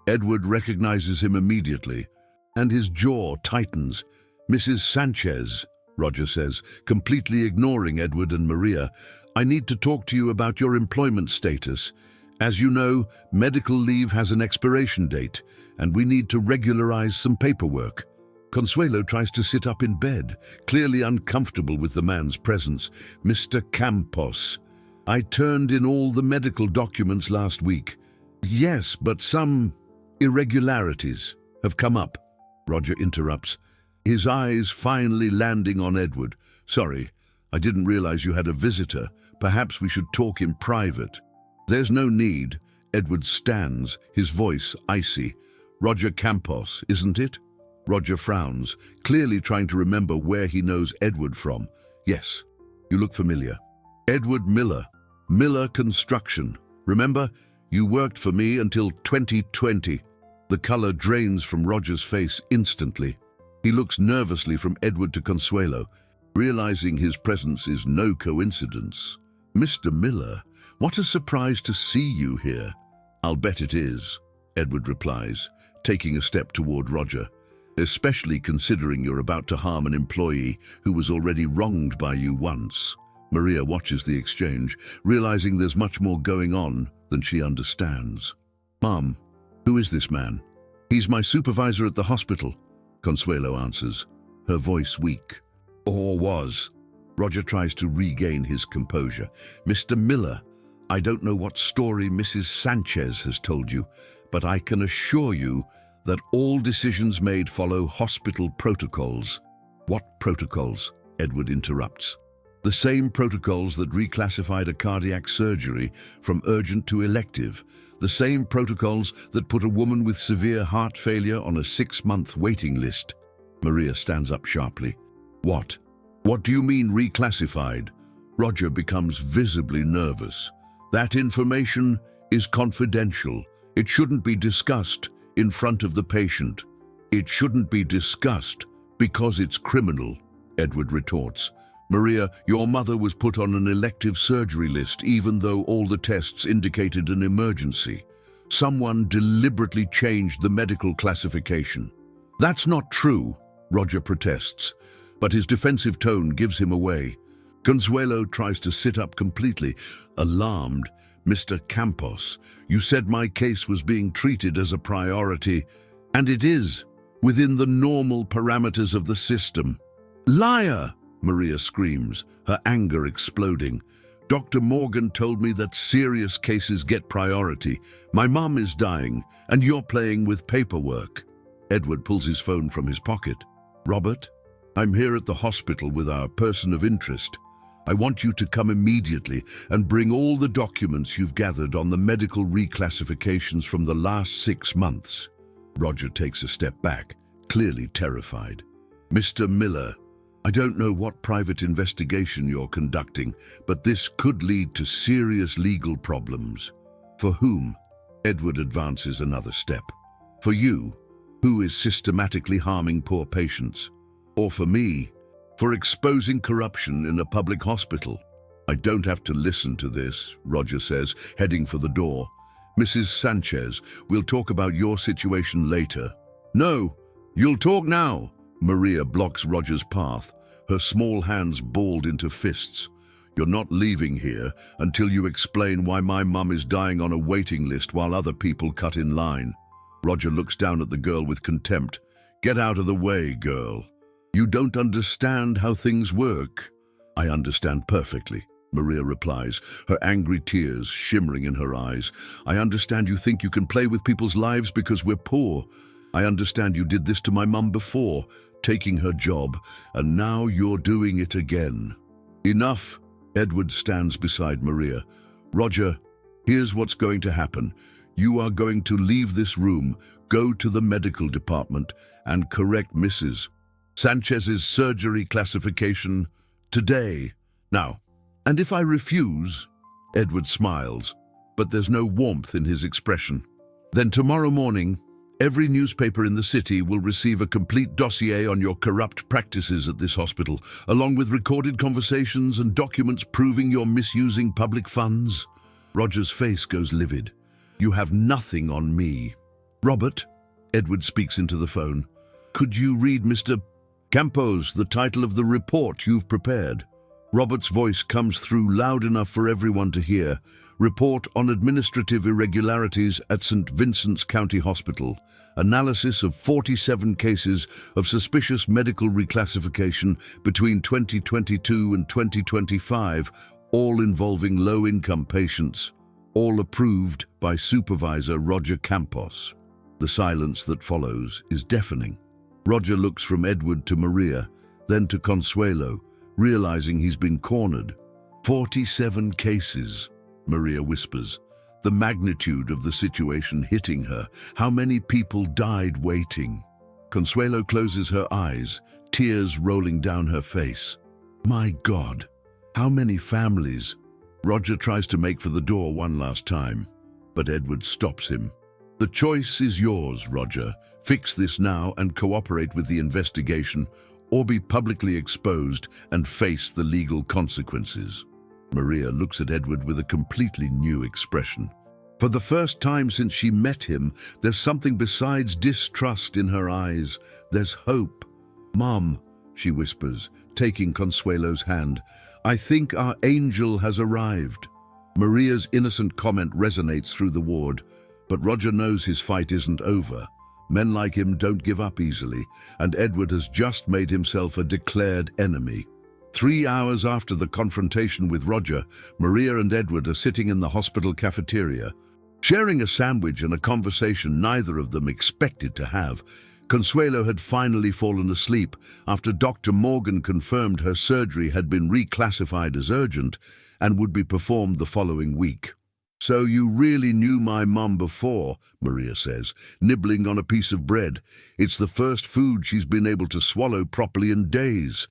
Edward recognizes him immediately, and his jaw tightens. "Mrs. Sanchez," Roger says, completely ignoring Edward and Maria, "I need to talk to you about your employment status. As you know, medical leave has an expiration date, and we need to regularize some paperwork." Consuelo tries to sit up in bed, clearly uncomfortable with the man's presence. "Mr. Campos, I turned in all the medical documents last week." "Yes, but some irregularities have come up," Roger interrupts, his eyes finally landing on Edward. "Sorry, I didn't realize you had a visitor. Perhaps we should talk in private." "There's no need." Edward stands, his voice icy. "Roger Campos, isn't it?" Roger frowns, clearly trying to remember where he knows Edward from. "Yes, you look familiar." "Edward Miller. Miller Construction. Remember? You worked for me until 2020. The color drains from Roger's face instantly. He looks nervously from Edward to Consuelo, realizing his presence is no coincidence. "Mr. Miller, what a surprise to see you here." "I'll bet it is," Edward replies, taking a step toward Roger, "especially considering you're about to harm an employee who was already wronged by you once." Maria watches the exchange, realizing there's much more going on than she understands. "Mom, who is this man?" "He's my supervisor at the hospital," Consuelo answers, her voice weak. "Or was." Roger tries to regain his composure. "Mr. Miller, I don't know what story Mrs. Sanchez has told you, but I can assure you that all decisions made follow hospital protocols." "What protocols?" Edward interrupts. "The same protocols that reclassified a cardiac surgery from urgent to elective. The same protocols that put a woman with severe heart failure on a 6-month waiting list." Maria stands up sharply. "What? What do you mean reclassified?" Roger becomes visibly nervous. "That information is confidential. It shouldn't be discussed in front of the patient." "It shouldn't be discussed because it's criminal," Edward retorts. "Maria, your mother was put on an elective surgery list even though all the tests indicated an emergency. Someone deliberately changed the medical classification." "That's not true," Roger protests, but his defensive tone gives him away. Consuelo tries to sit up completely, alarmed. "Mr. Campos, you said my case was being treated as a priority, and it is, within the normal parameters of the system." "Liar!" Maria screams, her anger exploding. "Dr. Morgan told me that serious cases get priority. My mom is dying, and you're playing with paperwork." Edward pulls his phone from his pocket. "Robert, I'm here at the hospital with our person of interest. I want you to come immediately and bring all the documents you've gathered on the medical reclassifications from the last 6 months." Roger takes a step back, clearly terrified. "Mr. Miller, I don't know what private investigation you're conducting, but this could lead to serious legal problems." "For whom?" Edward advances another step. "For you, who is systematically harming poor patients. Or for me, for exposing corruption in a public hospital." I don't have to listen to this, Roger says, heading for the door. Mrs. Sanchez, we'll talk about your situation later. No, you'll talk now. Maria blocks Roger's path, her small hands balled into fists. You're not leaving here until you explain why my mum is dying on a waiting list while other people cut in line. Roger looks down at the girl with contempt. Get out of the way, girl. You don't understand how things work. I understand perfectly, Maria replies, her angry tears shimmering in her eyes. I understand you think you can play with people's lives because we're poor. I understand you did this to my mum before, taking her job, and now you're doing it again. Enough. Edward stands beside Maria. Roger, here's what's going to happen. You are going to leave this room, go to the medical department, and correct Mrs. Sanchez's surgery classification today. Now, and if I refuse? Edward smiles, but there's no warmth in his expression. Then tomorrow morning, every newspaper in the city will receive a complete dossier on your corrupt practices at this hospital, along with recorded conversations and documents proving you're misusing public funds. Roger's face goes livid. You have nothing on me. Robert, Edward speaks into the phone. Could you read Mr. Campos the title of the report you've prepared? Robert's voice comes through loud enough for everyone to hear. Report on administrative irregularities at St. Vincent's County Hospital. Analysis of 47 cases of suspicious medical reclassification between 2022 and 2025, all involving low-income patients. All approved by Supervisor Roger Campos. The silence that follows is deafening. Roger looks from Edward to Maria, then to Consuelo, realizing he's been cornered. 47 cases, Maria whispers, the magnitude of the situation hitting her. How many people died waiting? Consuelo closes her eyes, tears rolling down her face. My God, how many families? Roger tries to make for the door one last time, but Edward stops him. The choice is yours, Roger. Fix this now and cooperate with the investigation, or be publicly exposed and face the legal consequences. Maria looks at Edward with a completely new expression. For the first time since she met him, there's something besides distrust in her eyes. There's hope. Mom, she whispers, taking Consuelo's hand, I think our angel has arrived. Maria's innocent comment resonates through the ward, but Roger knows his fight isn't over. Men like him don't give up easily, and Edward has just made himself a declared enemy. 3 hours after the confrontation with Roger, Maria and Edward are sitting in the hospital cafeteria, sharing a sandwich and a conversation neither of them expected to have. Consuelo had finally fallen asleep after Dr. Morgan confirmed her surgery had been reclassified as urgent and would be performed the following week. So you really knew my mum before, Maria says, nibbling on a piece of bread. It's the first food she's been able to swallow properly in days.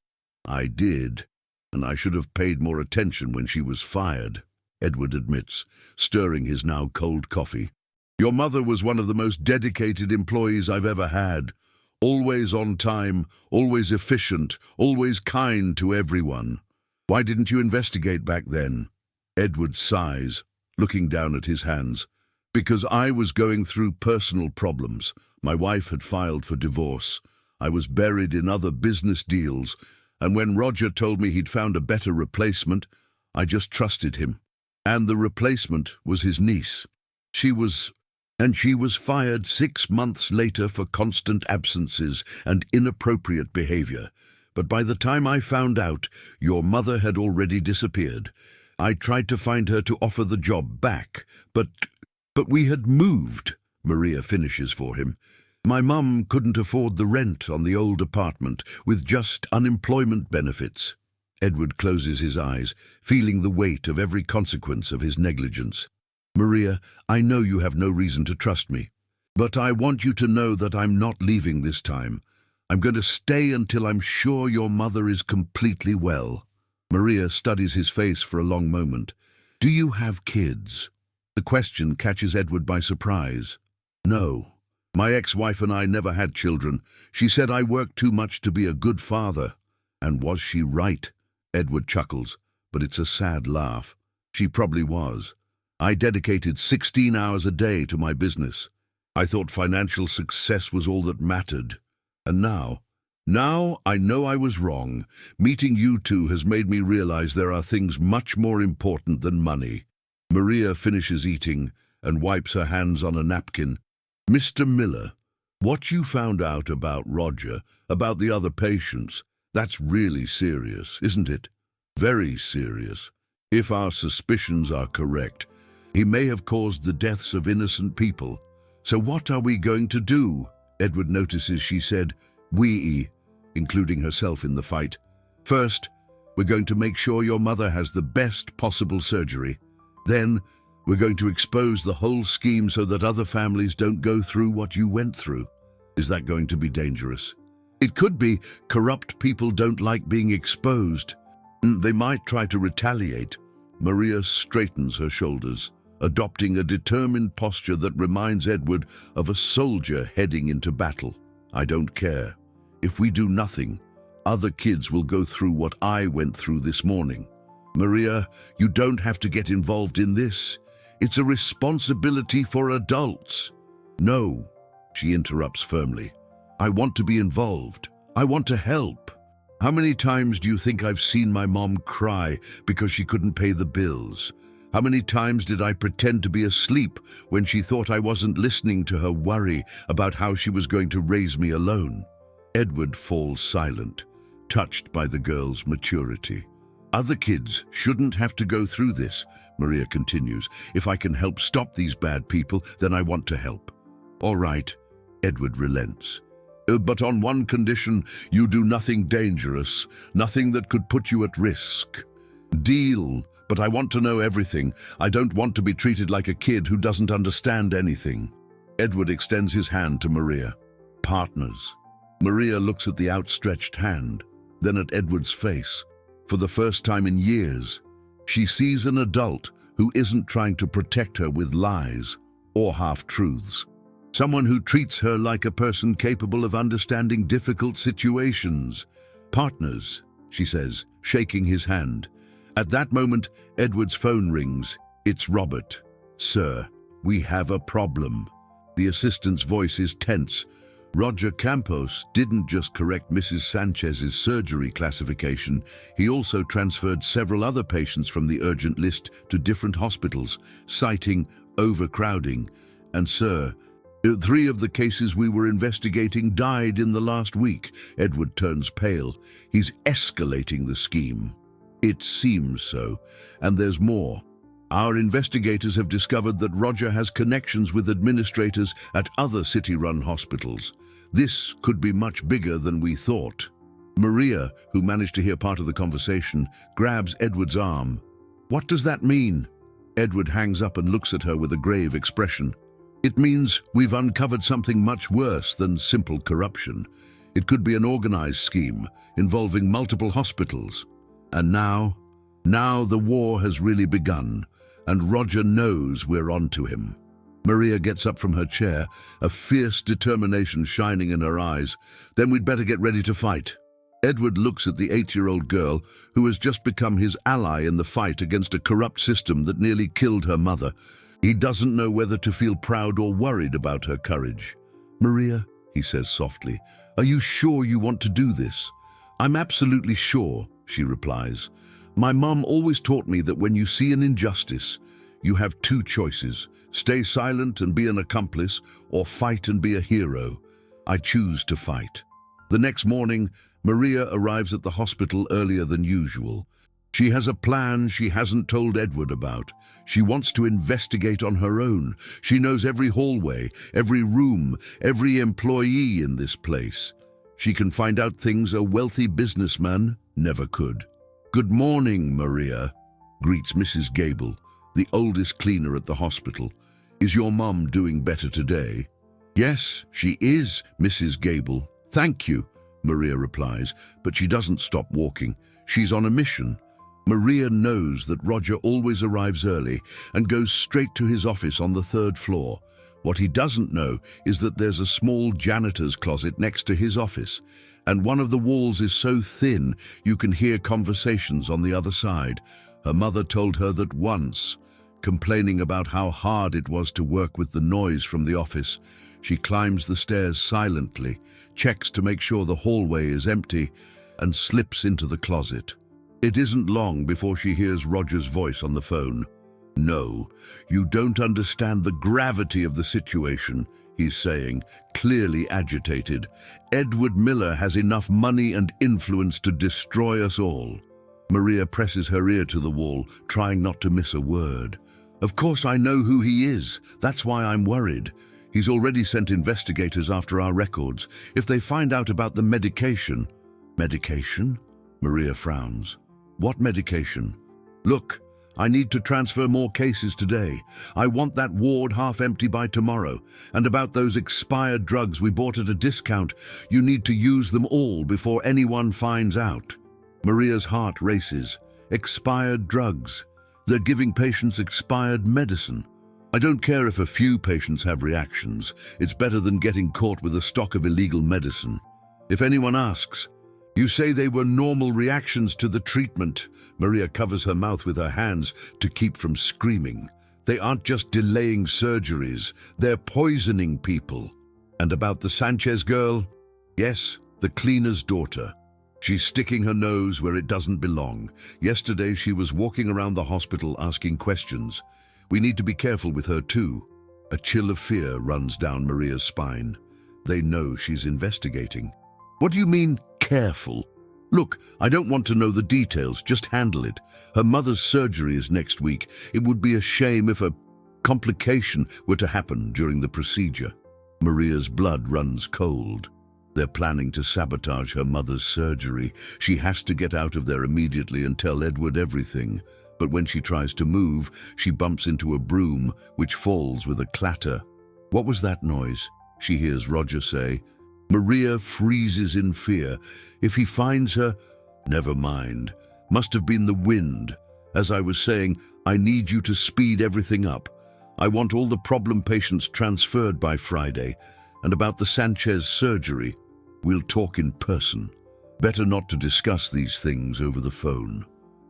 I did, and I should have paid more attention when she was fired, Edward admits, stirring his now cold coffee. Your mother was one of the most dedicated employees I've ever had. Always on time, always efficient, always kind to everyone. Why didn't you investigate back then? Edward sighs, looking down at his hands. Because I was going through personal problems. My wife had filed for divorce. I was buried in other business deals, and when Roger told me he'd found a better replacement, I just trusted him. And the replacement was his niece. She was fired 6 months later for constant absences and inappropriate behavior. But by the time I found out, your mother had already disappeared. I tried to find her to offer the job back, but we had moved, Maria finishes for him. My mum couldn't afford the rent on the old apartment with just unemployment benefits. Edward closes his eyes, feeling the weight of every consequence of his negligence. Maria, I know you have no reason to trust me, but I want you to know that I'm not leaving this time. I'm going to stay until I'm sure your mother is completely well. Maria studies his face for a long moment. Do you have kids? The question catches Edward by surprise. No. My ex-wife and I never had children. She said I worked too much to be a good father. And was she right? Edward chuckles. but it's a sad laugh. She probably was. I dedicated 16 hours a day to my business. I thought financial success was all that mattered. And now I know I was wrong. Meeting you two has made me realize there are things much more important than money. Maria finishes eating and wipes her hands on a napkin. Mr. Miller, what you found out about Roger, about the other patients, that's really serious, isn't it? Very serious. If our suspicions are correct, he may have caused the deaths of innocent people. So what are we going to do? Edward notices she said, we, including herself in the fight. First, we're going to make sure your mother has the best possible surgery. Then, we're going to expose the whole scheme so that other families don't go through what you went through. Is that going to be dangerous? It could be. Corrupt people don't like being exposed. They might try to retaliate. Maria straightens her shoulders, adopting a determined posture that reminds Edward of a soldier heading into battle. I don't care. If we do nothing, other kids will go through what I went through this morning. Maria, you don't have to get involved in this. It's a responsibility for adults. No, she interrupts firmly. I want to be involved. I want to help. How many times do you think I've seen my mom cry because she couldn't pay the bills? How many times did I pretend to be asleep when she thought I wasn't listening to her worry about how she was going to raise me alone? Edward falls silent, touched by the girl's maturity. Other kids shouldn't have to go through this, Maria continues. If I can help stop these bad people, then I want to help. All right, Edward relents. But on one condition, you do nothing dangerous, nothing that could put you at risk. Deal, but I want to know everything. I don't want to be treated like a kid who doesn't understand anything. Edward extends his hand to Maria. Partners. Maria looks at the outstretched hand, then at Edward's face. For the first time in years, she sees an adult who isn't trying to protect her with lies or half-truths. Someone who treats her like a person capable of understanding difficult situations. Partners, she says, shaking his hand. At that moment, Edward's phone rings. It's Robert. Sir, we have a problem. The assistant's voice is tense. Roger Campos didn't just correct Mrs. Sanchez's surgery classification, he also transferred several other patients from the urgent list to different hospitals, citing overcrowding. And sir, 3 of the cases we were investigating died in the last week. Edward turns pale. He's escalating the scheme. It seems so, and there's more. Our investigators have discovered that Roger has connections with administrators at other city-run hospitals. This could be much bigger than we thought. Maria, who managed to hear part of the conversation, grabs Edward's arm. What does that mean? Edward hangs up and looks at her with a grave expression. It means we've uncovered something much worse than simple corruption. It could be an organized scheme involving multiple hospitals. And now the war has really begun, and Roger knows we're onto him. Maria gets up from her chair, a fierce determination shining in her eyes. Then we'd better get ready to fight. Edward looks at the 8-year-old girl who has just become his ally in the fight against a corrupt system that nearly killed her mother. He doesn't know whether to feel proud or worried about her courage. Maria, he says softly, are you sure you want to do this? I'm absolutely sure, she replies. My mom always taught me that when you see an injustice, you have 2 choices. Stay silent and be an accomplice, or fight and be a hero. I choose to fight. The next morning, Maria arrives at the hospital earlier than usual. She has a plan she hasn't told Edward about. She wants to investigate on her own. She knows every hallway, every room, every employee in this place. She can find out things a wealthy businessman never could. Good morning, Maria, greets Mrs. Gable, the oldest cleaner at the hospital. Is your mum doing better today? Yes, she is, Mrs. Gable. Thank you, Maria replies, but she doesn't stop walking. She's on a mission. Maria knows that Roger always arrives early and goes straight to his office on the 3rd floor. What he doesn't know is that there's a small janitor's closet next to his office, and one of the walls is so thin you can hear conversations on the other side. Her mother told her that once, complaining about how hard it was to work with the noise from the office. She climbs the stairs silently, checks to make sure the hallway is empty, and slips into the closet. It isn't long before she hears Roger's voice on the phone. "No, you don't understand the gravity of the situation," he's saying, clearly agitated. "Edward Miller has enough money and influence to destroy us all." Maria presses her ear to the wall, trying not to miss a word. "Of course I know who he is. That's why I'm worried. He's already sent investigators after our records. If they find out about the medication..." "Medication?" Maria frowns. "What medication?" "Look, I need to transfer more cases today. I want that ward half empty by tomorrow. And about those expired drugs we bought at a discount, you need to use them all before anyone finds out." Maria's heart races. Expired drugs. They're giving patients expired medicine. "I don't care if a few patients have reactions. It's better than getting caught with a stock of illegal medicine. If anyone asks, you say they were normal reactions to the treatment." Maria covers her mouth with her hands to keep from screaming. "They aren't just delaying surgeries, they're poisoning people." "And about the Sanchez girl?" "Yes, the cleaner's daughter. She's sticking her nose where it doesn't belong. Yesterday she was walking around the hospital asking questions. We need to be careful with her too." A chill of fear runs down Maria's spine. They know she's investigating. "What do you mean, careful?" "Look, I don't want to know the details, just handle it. Her mother's surgery is next week. It would be a shame if a complication were to happen during the procedure." Maria's blood runs cold. They're planning to sabotage her mother's surgery. She has to get out of there immediately and tell Edward everything. But when she tries to move, she bumps into a broom, which falls with a clatter. "What was that noise?" she hears Roger say. Maria freezes in fear. If he finds her... Never mind. Must have been the wind. As I was saying, I need you to speed everything up. I want all the problem patients transferred by Friday. And about the Sanchez surgery, we'll talk in person. Better not to discuss these things over the phone.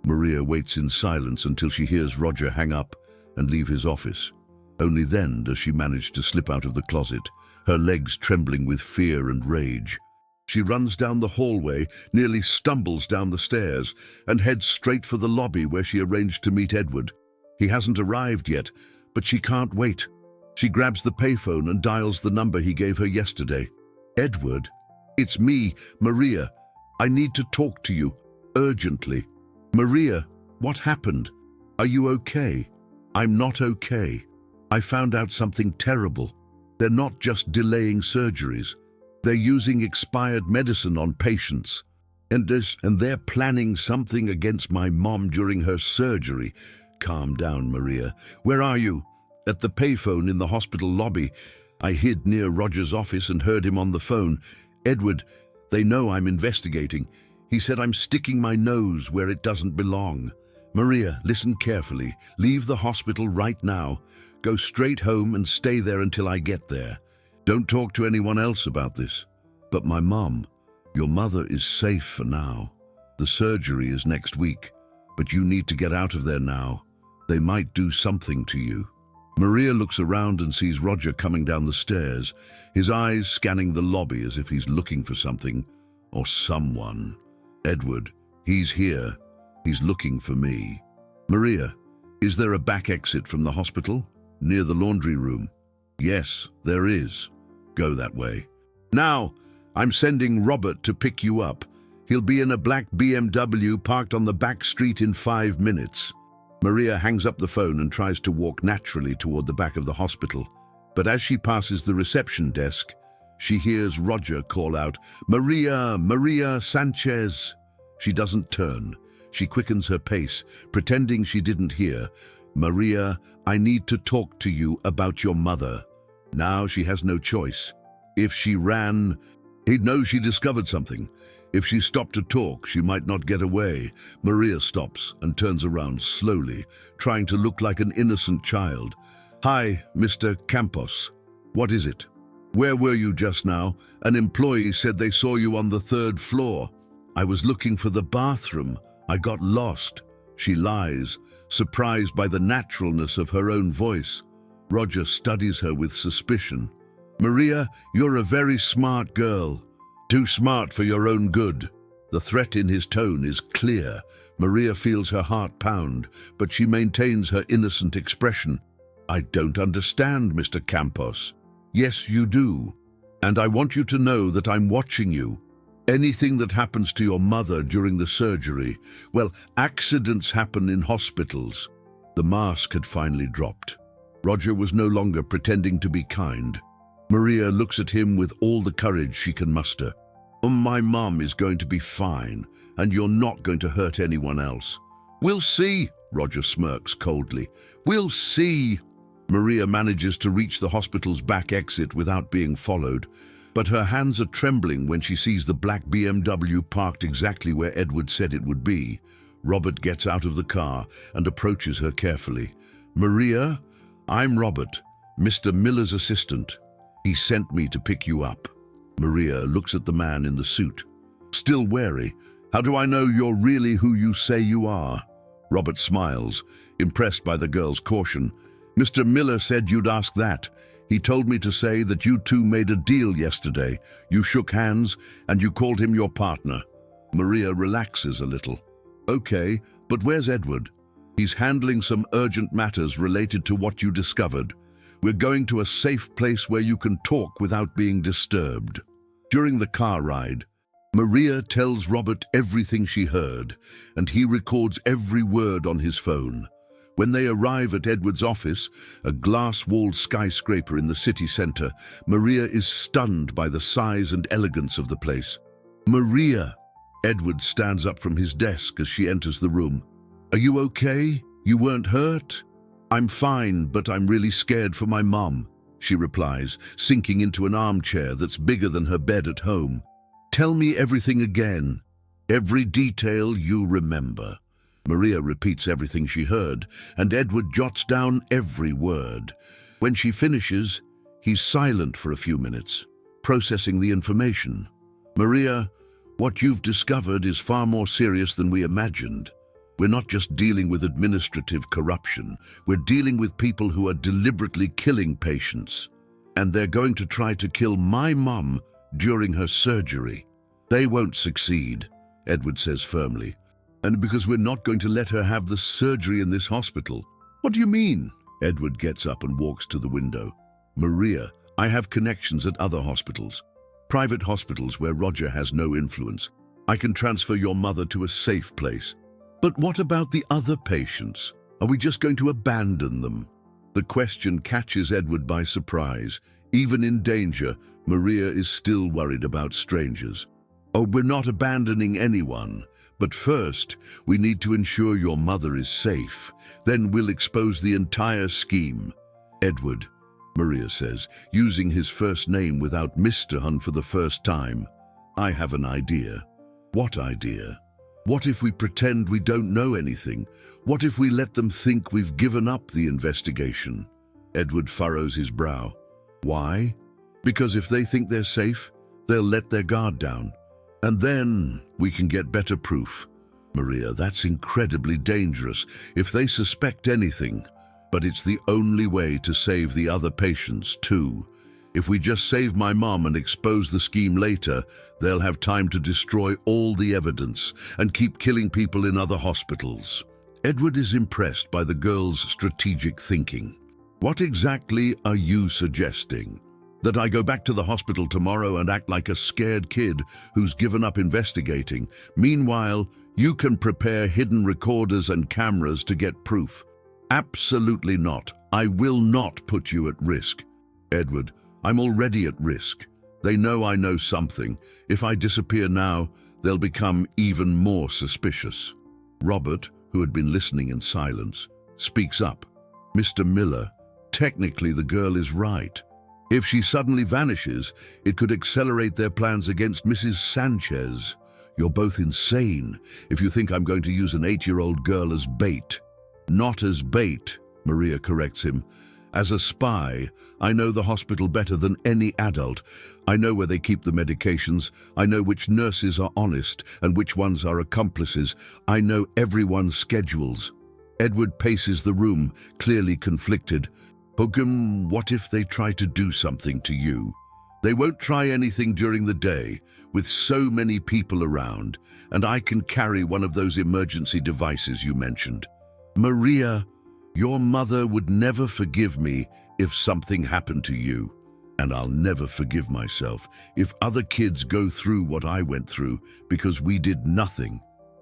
Maria waits in silence until she hears Roger hang up and leave his office. Only then does she manage to slip out of the closet, her legs trembling with fear and rage. She runs down the hallway, nearly stumbles down the stairs, and heads straight for the lobby where she arranged to meet Edward. He hasn't arrived yet, but she can't wait. She grabs the payphone and dials the number he gave her yesterday. "Edward, it's me, Maria. I need to talk to you, urgently." "Maria, what happened? Are you okay?" "I'm not okay. I found out something terrible. They're not just delaying surgeries. They're using expired medicine on patients. And they're planning something against my mom during her surgery." "Calm down, Maria. Where are you?" "At the payphone in the hospital lobby. I hid near Roger's office and heard him on the phone. Edward, they know I'm investigating. He said I'm sticking my nose where it doesn't belong." "Maria, listen carefully. Leave the hospital right now. Go straight home and stay there until I get there. Don't talk to anyone else about this." "But my mom, your mother is safe for now. The surgery is next week, but you need to get out of there now. They might do something to you." Maria looks around and sees Roger coming down the stairs, his eyes scanning the lobby as if he's looking for something or someone. "Edward, he's here. He's looking for me." "Maria, is there a back exit from the hospital? Near the laundry room?" "Yes, there is. Go that way." "Now, I'm sending Robert to pick you up. He'll be in a black BMW parked on the back street in 5 minutes." Maria hangs up the phone and tries to walk naturally toward the back of the hospital. But as she passes the reception desk, she hears Roger call out, "Maria, Maria Sanchez." She doesn't turn. She quickens her pace, pretending she didn't hear. "Maria, I need to talk to you about your mother." Now she has no choice. If she ran, he'd know she discovered something. If she stopped to talk, she might not get away. Maria stops and turns around slowly, trying to look like an innocent child. "Hi, Mr. Campos." What is it? Where were you just now? An employee said they saw you on the 3rd floor. I was looking for the bathroom. I got lost. She lies, surprised by the naturalness of her own voice. Roger studies her with suspicion. Maria, you're a very smart girl. Too smart for your own good. The threat in his tone is clear. Maria feels her heart pound, but she maintains her innocent expression. I don't understand, Mr. Campos. Yes, you do. And I want you to know that I'm watching you. Anything that happens to your mother during the surgery, well, accidents happen in hospitals. The mask had finally dropped. Roger was no longer pretending to be kind. Maria looks at him with all the courage she can muster. My mom is going to be fine, and you're not going to hurt anyone else. We'll see, Roger smirks coldly. We'll see. Maria manages to reach the hospital's back exit without being followed, but her hands are trembling when she sees the black BMW parked exactly where Edward said it would be. Robert gets out of the car and approaches her carefully. Maria, I'm Robert, Mr. Miller's assistant. He sent me to pick you up. Maria looks at the man in the suit. Still wary. How do I know you're really who you say you are? Robert smiles, impressed by the girl's caution. Mr. Miller said you'd ask that. He told me to say that you two made a deal yesterday. You shook hands and you called him your partner. Maria relaxes a little. Okay, but where's Edward? He's handling some urgent matters related to what you discovered. We're going to a safe place where you can talk without being disturbed. During the car ride, Maria tells Robert everything she heard, and he records every word on his phone. When they arrive at Edward's office, a glass-walled skyscraper in the city center, Maria is stunned by the size and elegance of the place. Maria! Edward stands up from his desk as she enters the room. Are you okay? You weren't hurt? I'm fine, but I'm really scared for my mom, she replies, sinking into an armchair that's bigger than her bed at home. Tell me everything again. Every detail you remember. Maria repeats everything she heard, and Edward jots down every word. When she finishes, he's silent for a few minutes, processing the information. Maria, what you've discovered is far more serious than we imagined. We're not just dealing with administrative corruption. We're dealing with people who are deliberately killing patients. And they're going to try to kill my mum during her surgery. They won't succeed, Edward says firmly. And because we're not going to let her have the surgery in this hospital. What do you mean? Edward gets up and walks to the window. Maria, I have connections at other hospitals. Private hospitals where Roger has no influence. I can transfer your mother to a safe place. But what about the other patients? Are we just going to abandon them? The question catches Edward by surprise. Even in danger, Maria is still worried about strangers. Oh, we're not abandoning anyone. But first, we need to ensure your mother is safe. Then we'll expose the entire scheme. Edward, Maria says, using his first name without Mr. Hun for the first time. I have an idea. What idea? What if we pretend we don't know anything? What if we let them think we've given up the investigation? Edward furrows his brow. Why? Because if they think they're safe, they'll let their guard down. And then we can get better proof. Maria, that's incredibly dangerous if they suspect anything. But it's the only way to save the other patients, too. If we just save my mom and expose the scheme later, they'll have time to destroy all the evidence and keep killing people in other hospitals. Edward is impressed by the girl's strategic thinking. What exactly are you suggesting? That I go back to the hospital tomorrow and act like a scared kid who's given up investigating. Meanwhile, you can prepare hidden recorders and cameras to get proof. Absolutely not. I will not put you at risk. Edward, I'm already at risk. They know I know something. If I disappear now, they'll become even more suspicious. Robert, who had been listening in silence, speaks up. Mr. Miller, technically the girl is right. If she suddenly vanishes, it could accelerate their plans against Mrs. Sanchez. You're both insane if you think I'm going to use an 8-year-old girl as bait. Not as bait, Maria corrects him. As a spy, I know the hospital better than any adult. I know where they keep the medications. I know which nurses are honest and which ones are accomplices. I know everyone's schedules. Edward paces the room, clearly conflicted. Hugum, what if they try to do something to you? They won't try anything during the day, with so many people around, and I can carry one of those emergency devices you mentioned. Maria, your mother would never forgive me if something happened to you, and I'll never forgive myself if other kids go through what I went through because we did nothing.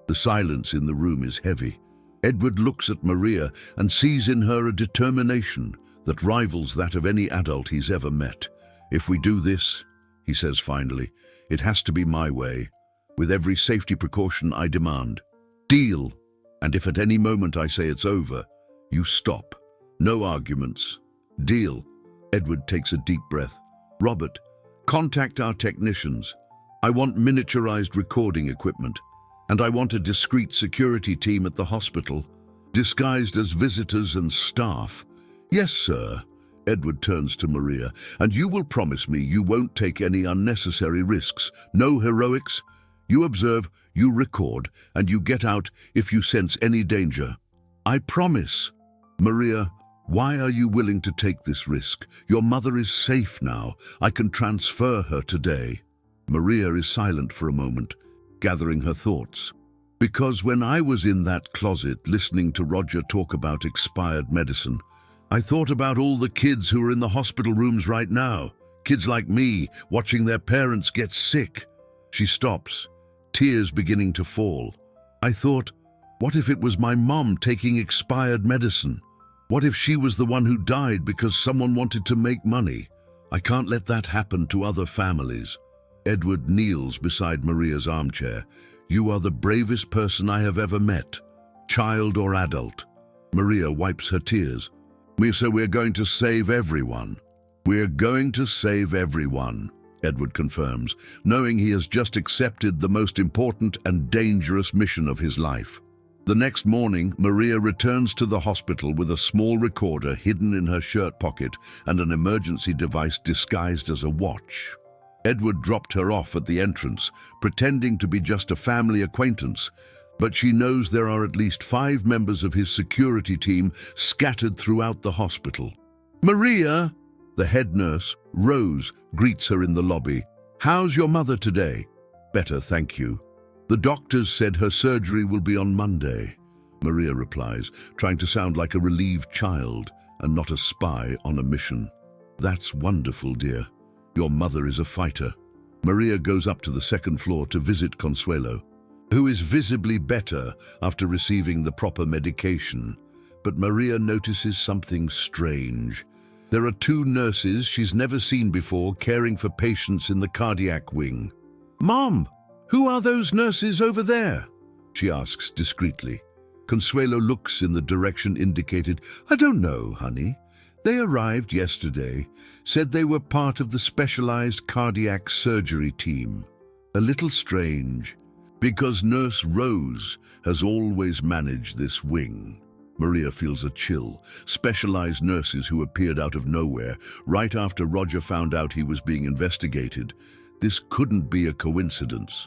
The silence in the room is heavy. Edward looks at Maria and sees in her a determination that rivals that of any adult he's ever met. If we do this, he says finally, it has to be my way, with every safety precaution I demand. Deal. And if at any moment I say it's over, you stop. No arguments. Deal. Edward takes a deep breath. Robert, contact our technicians. I want miniaturized recording equipment, and I want a discreet security team at the hospital, disguised as visitors and staff. Yes, sir. Edward turns to Maria. And you will promise me you won't take any unnecessary risks. No heroics. You observe, you record, and you get out if you sense any danger. I promise. Maria, why are you willing to take this risk? Your mother is safe now. I can transfer her today. Maria is silent for a moment, gathering her thoughts. Because when I was in that closet listening to Roger talk about expired medicine, I thought about all the kids who are in the hospital rooms right now. Kids like me, watching their parents get sick. She stops, tears beginning to fall. I thought, what if it was my mom taking expired medicine? What if she was the one who died because someone wanted to make money? I can't let that happen to other families. Edward kneels beside Maria's armchair. You are the bravest person I have ever met, child or adult. Maria wipes her tears. So we're going to save everyone. We're going to save everyone, Edward confirms, knowing he has just accepted the most important and dangerous mission of his life. The next morning, Maria returns to the hospital with a small recorder hidden in her shirt pocket and an emergency device disguised as a watch. Edward dropped her off at the entrance, pretending to be just a family acquaintance, but she knows there are at least 5 members of his security team scattered throughout the hospital. Maria, the head nurse, Rose, greets her in the lobby. How's your mother today? Better, thank you. The doctors said her surgery will be on Monday, Maria replies, trying to sound like a relieved child and not a spy on a mission. That's wonderful, dear. Your mother is a fighter. Maria goes up to the second floor to visit Consuelo, who is visibly better after receiving the proper medication. But Maria notices something strange. There are 2 nurses she's never seen before caring for patients in the cardiac wing. Mom, who are those nurses over there? She asks discreetly. Consuelo looks in the direction indicated. I don't know, honey. They arrived yesterday, said they were part of the specialized cardiac surgery team. A little strange, because Nurse Rose has always managed this wing. Maria feels a chill. Specialized nurses who appeared out of nowhere right after Roger found out he was being investigated. This couldn't be a coincidence.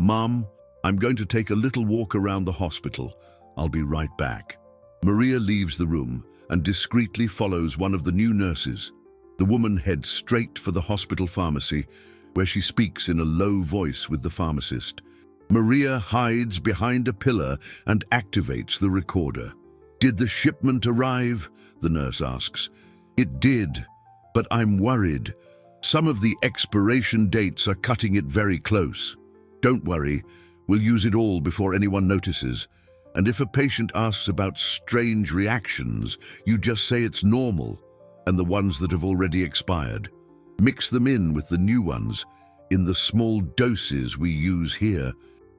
Mom, I'm going to take a little walk around the hospital. I'll be right back. Maria leaves the room and discreetly follows one of the new nurses. The woman heads straight for the hospital pharmacy, where she speaks in a low voice with the pharmacist. Maria hides behind a pillar and activates the recorder. Did the shipment arrive? The nurse asks. It did, but I'm worried. Some of the expiration dates are cutting it very close. Don't worry, we'll use it all before anyone notices. And if a patient asks about strange reactions, you just say it's normal, and the ones that have already expired. Mix them in with the new ones, in the small doses we use here.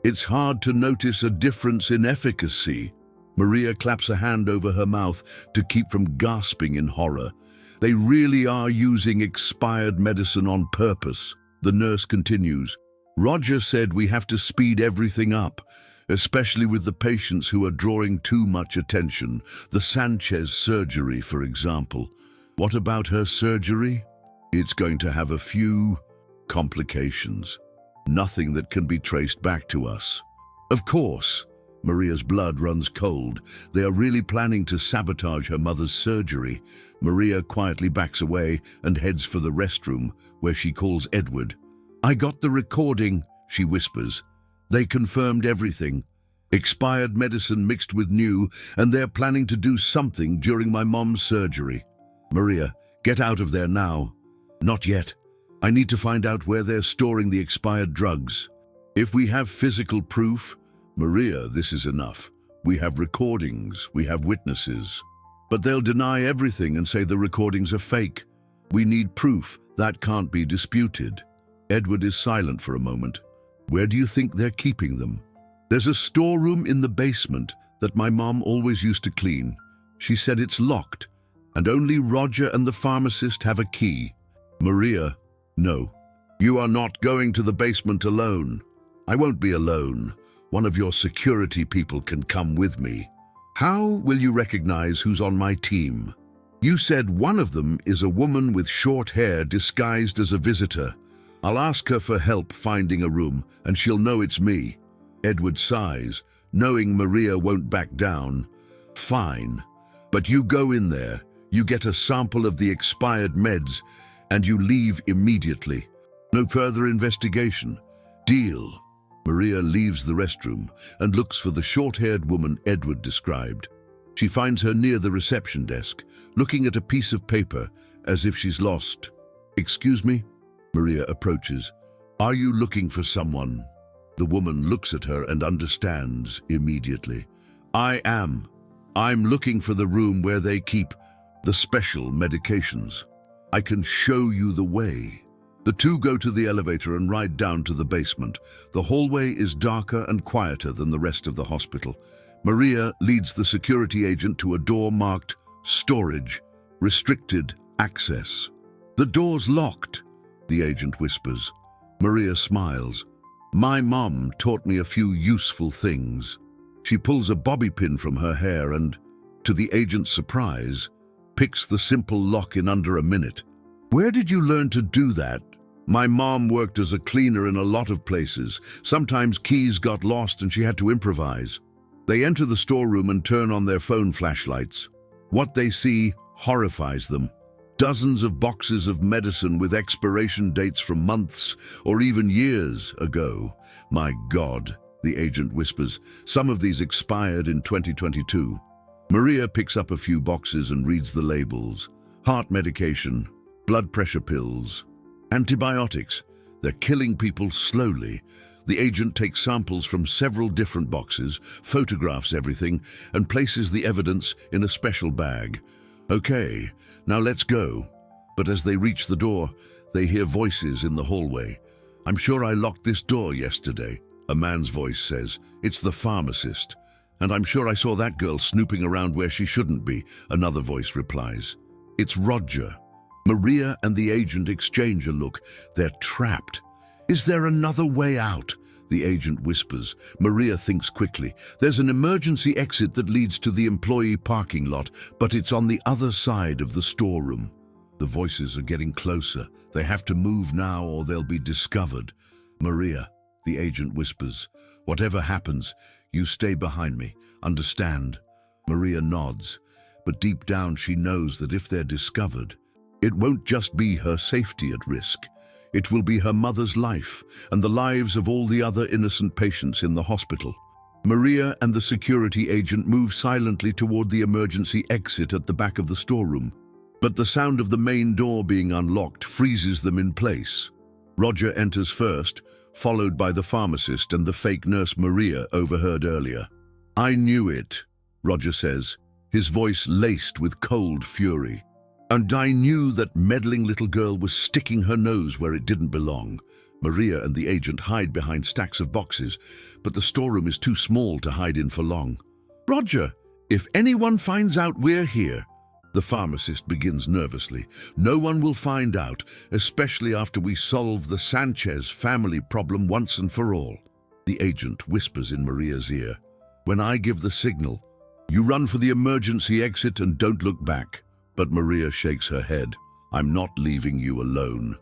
It's hard to notice a difference in efficacy. Maria claps a hand over her mouth to keep from gasping in horror. They really are using expired medicine on purpose. The nurse continues. Roger said we have to speed everything up, especially with the patients who are drawing too much attention. The Sanchez surgery, for example. What about her surgery? It's going to have a few complications. Nothing that can be traced back to us. Of course, Maria's blood runs cold. They are really planning to sabotage her mother's surgery. Maria quietly backs away and heads for the restroom, where she calls Edward. "I got the recording," she whispers. "They confirmed everything. Expired medicine mixed with new, and they're planning to do something during my mom's surgery. Maria, get out of there now." "Not yet. I need to find out where they're storing the expired drugs. If we have physical proof..." "Maria, this is enough. We have recordings, we have witnesses. But they'll deny everything and say the recordings are fake. We need proof. That can't be disputed." Edward is silent for a moment. "Where do you think they're keeping them?" "There's a storeroom in the basement that my mom always used to clean. She said it's locked, and only Roger and the pharmacist have a key." "Maria, no. You are not going to the basement alone." "I won't be alone. One of your security people can come with me." "How will you recognize who's on my team?" "You said one of them is a woman with short hair disguised as a visitor. I'll ask her for help finding a room, and she'll know it's me." Edward sighs, knowing Maria won't back down. "Fine. But you go in there, you get a sample of the expired meds, and you leave immediately. No further investigation. Deal." Maria leaves the restroom and looks for the short-haired woman Edward described. She finds her near the reception desk, looking at a piece of paper as if she's lost. "Excuse me?" Maria approaches. "Are you looking for someone?" The woman looks at her and understands immediately. "I am. I'm looking for the room where they keep the special medications. I can show you the way." The two go to the elevator and ride down to the basement. The hallway is darker and quieter than the rest of the hospital. Maria leads the security agent to a door marked "Storage, Restricted Access." "The door's locked," the agent whispers. Maria smiles. "My mom taught me a few useful things." She pulls a bobby pin from her hair and, to the agent's surprise, picks the simple lock in under a minute. "Where did you learn to do that?" "My mom worked as a cleaner in a lot of places. Sometimes keys got lost and she had to improvise." They enter the storeroom and turn on their phone flashlights. What they see horrifies them. Dozens of boxes of medicine with expiration dates from months or even years ago. "My God," the agent whispers. "Some of these expired in 2022. Maria picks up a few boxes and reads the labels. Heart medication, blood pressure pills, antibiotics. They're killing people slowly. The agent takes samples from several different boxes, photographs everything, and places the evidence in a special bag. "Okay, now let's go." But as they reach the door, they hear voices in the hallway. "I'm sure I locked this door yesterday," a man's voice says. "It's the pharmacist." "And I'm sure I saw that girl snooping around where she shouldn't be," another voice replies. "It's Roger." Maria and the agent exchange a look. They're trapped. "Is there another way out?" the agent whispers. Maria thinks quickly. "There's an emergency exit that leads to the employee parking lot, but it's on the other side of the storeroom." The voices are getting closer. They have to move now or they'll be discovered. "Maria," the agent whispers, "whatever happens, you stay behind me. Understand?" Maria nods, but deep down she knows that if they're discovered, it won't just be her safety at risk. It will be her mother's life and the lives of all the other innocent patients in the hospital. Maria and the security agent move silently toward the emergency exit at the back of the storeroom. But the sound of the main door being unlocked freezes them in place. Roger enters first, followed by the pharmacist and the fake nurse Maria overheard earlier. "I knew it," Roger says, his voice laced with cold fury. "And I knew that meddling little girl was sticking her nose where it didn't belong." Maria and the agent hide behind stacks of boxes, but the storeroom is too small to hide in for long. "Roger, if anyone finds out we're here..." The pharmacist begins nervously. "No one will find out, especially after we solve the Sanchez family problem once and for all." The agent whispers in Maria's ear. "When I give the signal, you run for the emergency exit and don't look back. But Maria shakes her head. I'm not leaving you alone.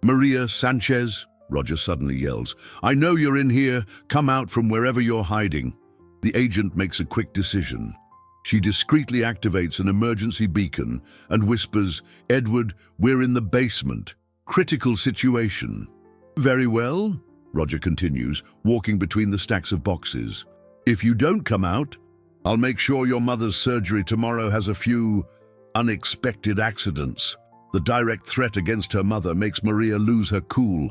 Maria Sanchez, Roger suddenly yells. I know you're in here. Come out from wherever you're hiding. The agent makes a quick decision. She discreetly activates an emergency beacon and whispers, Edward, we're in the basement. Critical situation. Very well, Roger continues, walking between the stacks of boxes. If you don't come out, I'll make sure your mother's surgery tomorrow has a few unexpected accidents. The direct threat against her mother makes Maria lose her cool.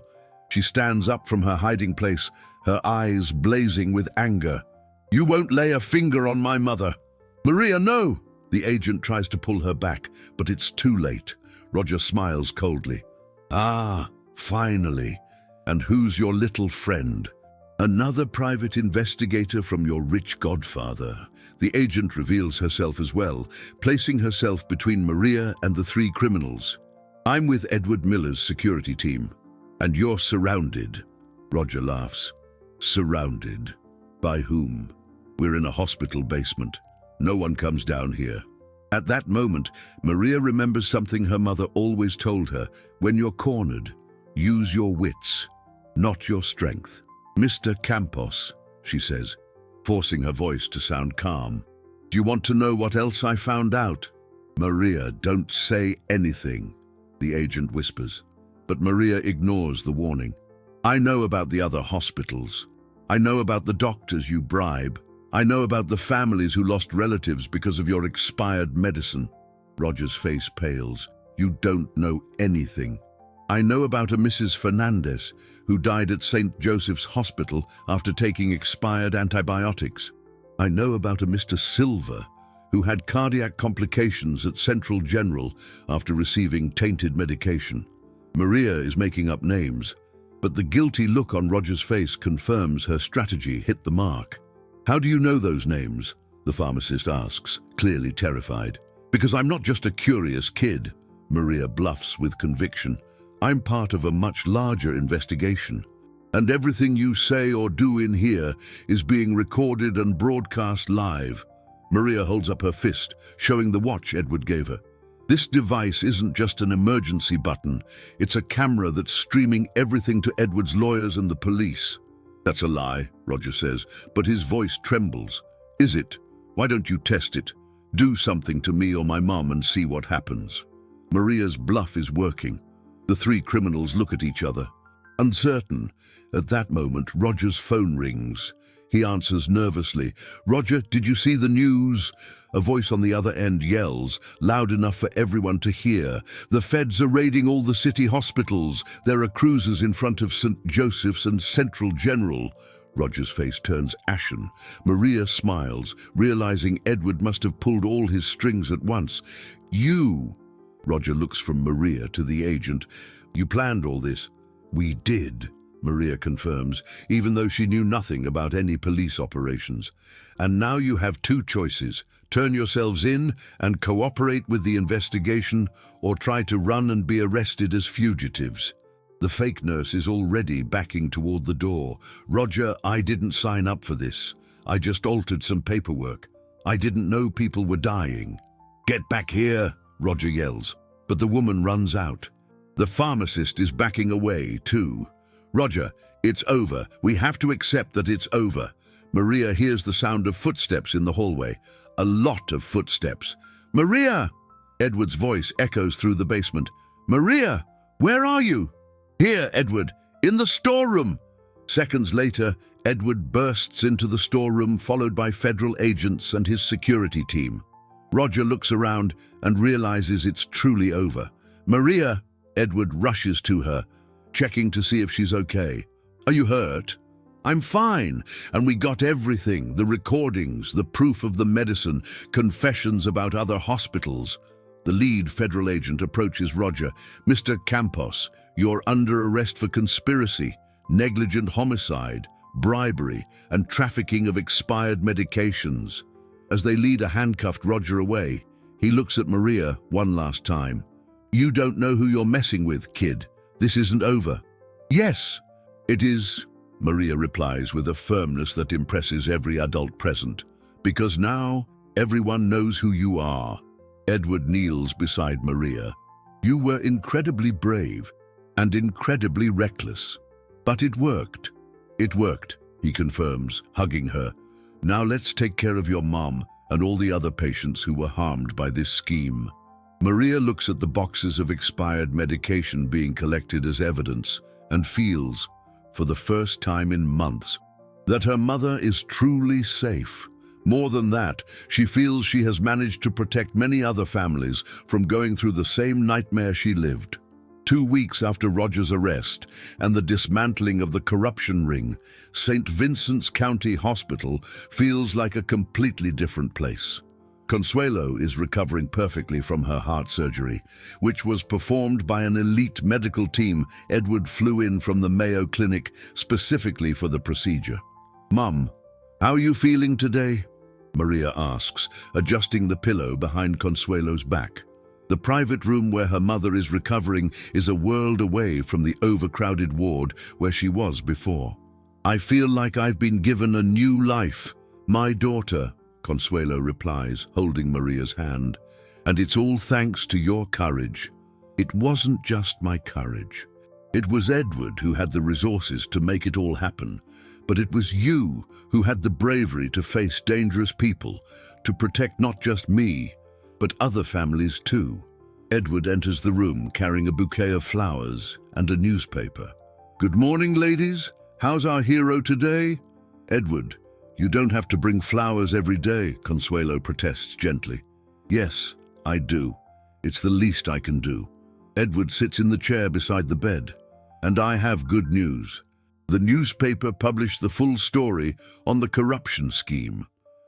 She stands up from her hiding place, her eyes blazing with anger. You won't lay a finger on my mother. Maria, no! The agent tries to pull her back, but it's too late. Roger smiles coldly. Ah, finally. And who's your little friend? Another private investigator from your rich godfather. The agent reveals herself as well, placing herself between Maria and the three criminals. I'm with Edward Miller's security team. And you're surrounded. Roger laughs. Surrounded? By whom? We're in a hospital basement. No one comes down here. At that moment, Maria remembers something her mother always told her. When you're cornered, use your wits, not your strength. Mr. Campos, she says, forcing her voice to sound calm. Do you want to know what else I found out? Maria, don't say anything, the agent whispers. But Maria ignores the warning. I know about the other hospitals. I know about the doctors you bribe. I know about the families who lost relatives because of your expired medicine. Roger's face pales. You don't know anything. I know about a Mrs. Fernandez who died at St. Joseph's Hospital after taking expired antibiotics. I know about a Mr. Silva who had cardiac complications at Central General after receiving tainted medication. Maria is making up names, but the guilty look on Roger's face confirms her strategy hit the mark. How do you know those names? The pharmacist asks, clearly terrified. Because I'm not just a curious kid, Maria bluffs with conviction. I'm part of a much larger investigation. And everything you say or do in here is being recorded and broadcast live. Maria holds up her fist, showing the watch Edward gave her. This device isn't just an emergency button. It's a camera that's streaming everything to Edward's lawyers and the police. That's a lie, Roger says, but his voice trembles. Is it? Why don't you test it? Do something to me or my mom and see what happens. Maria's bluff is working. The three criminals look at each other. Uncertain, at that moment, Roger's phone rings. He answers nervously. Roger, did you see the news? A voice on the other end yells, loud enough for everyone to hear. The feds are raiding all the city hospitals. There are cruisers in front of St. Joseph's and Central General. Roger's face turns ashen. Maria smiles, realizing Edward must have pulled all his strings at once. You, Roger looks from Maria to the agent. You planned all this? We did, Maria confirms, even though she knew nothing about any police operations. And now you have two choices. Turn yourselves in and cooperate with the investigation, or try to run and be arrested as fugitives. The fake nurse is already backing toward the door. Roger, I didn't sign up for this. I just altered some paperwork. I didn't know people were dying. Get back here, Roger yells, but the woman runs out. The pharmacist is backing away too. Roger, it's over. We have to accept that it's over. Maria hears the sound of footsteps in the hallway. A lot of footsteps. Maria! Edward's voice echoes through the basement. Maria, where are you? Here, Edward, in the storeroom. Seconds later, Edward bursts into the storeroom, followed by federal agents and his security team. Roger looks around and realizes it's truly over. Maria! Edward rushes to her, checking to see if she's okay. Are you hurt? I'm fine, and we got everything, the recordings, the proof of the medicine, confessions about other hospitals. The lead federal agent approaches Roger. Mr. Campos, you're under arrest for conspiracy, negligent homicide, bribery, and trafficking of expired medications. As they lead a handcuffed Roger away, he looks at Maria one last time. You don't know who you're messing with, kid. This isn't over. Yes, it is, Maria replies with a firmness that impresses every adult present. Because now, everyone knows who you are. Edward kneels beside Maria. You were incredibly brave and incredibly reckless. But it worked. It worked, he confirms, hugging her. Now let's take care of your mom and all the other patients who were harmed by this scheme. Maria looks at the boxes of expired medication being collected as evidence and feels, for the first time in months, that her mother is truly safe. More than that, she feels she has managed to protect many other families from going through the same nightmare she lived. 2 weeks after Roger's arrest and the dismantling of the corruption ring, St. Vincent's County Hospital feels like a completely different place. Consuelo is recovering perfectly from her heart surgery, which was performed by an elite medical team. Edward flew in from the Mayo Clinic specifically for the procedure. Mum, how are you feeling today? Maria asks, adjusting the pillow behind Consuelo's back. The private room where her mother is recovering is a world away from the overcrowded ward where she was before. I feel like I've been given a new life. My daughter, Consuelo replies, holding Maria's hand. And it's all thanks to your courage. It wasn't just my courage. It was Edward who had the resources to make it all happen. But it was you who had the bravery to face dangerous people, to protect not just me, but other families too. Edward enters the room carrying a bouquet of flowers and a newspaper. Good morning, ladies. How's our hero today? Edward, you don't have to bring flowers every day, Consuelo protests gently. Yes, I do. It's the least I can do. Edward sits in the chair beside the bed. And I have good news. The newspaper published the full story on the corruption scheme.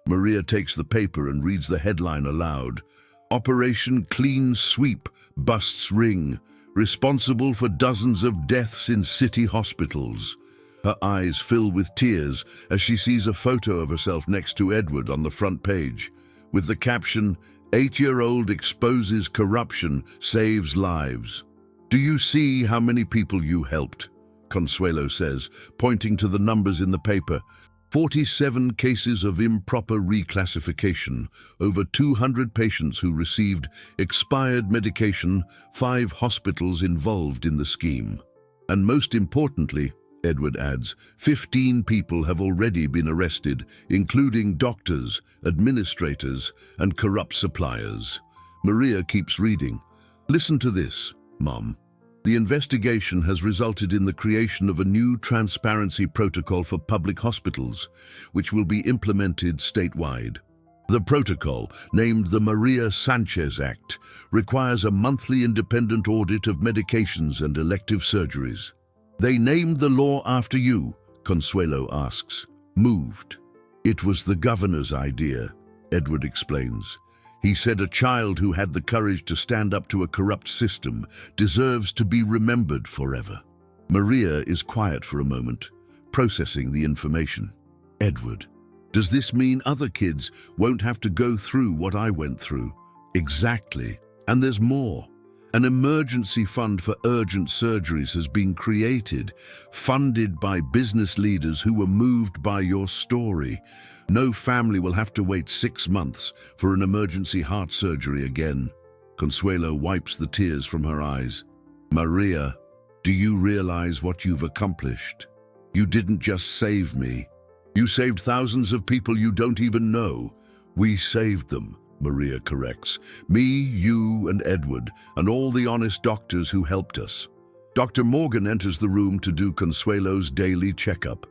Maria takes the paper and reads the headline aloud. Operation Clean Sweep busts ring, responsible for dozens of deaths in city hospitals. Her eyes fill with tears as she sees a photo of herself next to Edward on the front page, with the caption, 8-year-old exposes corruption, saves lives. Do you see how many people you helped? Consuelo says, pointing to the numbers in the paper. 47 cases of improper reclassification, over 200 patients who received expired medication, 5 hospitals involved in the scheme. And most importantly, Edward adds, 15 people have already been arrested, including doctors, administrators, and corrupt suppliers. Maria keeps reading. Listen to this, Mom. The investigation has resulted in the creation of a new transparency protocol for public hospitals, which will be implemented statewide. The protocol, named the Maria Sanchez Act, requires a monthly independent audit of medications and elective surgeries. They named the law after you, Consuelo asks. Moved. It was the governor's idea, Edward explains. He said a child who had the courage to stand up to a corrupt system deserves to be remembered forever. Maria is quiet for a moment, processing the information. Edward, does this mean other kids won't have to go through what I went through? Exactly. And there's more. An emergency fund for urgent surgeries has been created, funded by business leaders who were moved by your story. No family will have to wait 6 months for an emergency heart surgery again. Consuelo wipes the tears from her eyes. Maria, do you realize what you've accomplished? You didn't just save me. You saved thousands of people you don't even know. We saved them. Maria corrects. Me, you, and Edward, and all the honest doctors who helped us. Dr. Morgan enters the room to do Consuelo's daily checkup.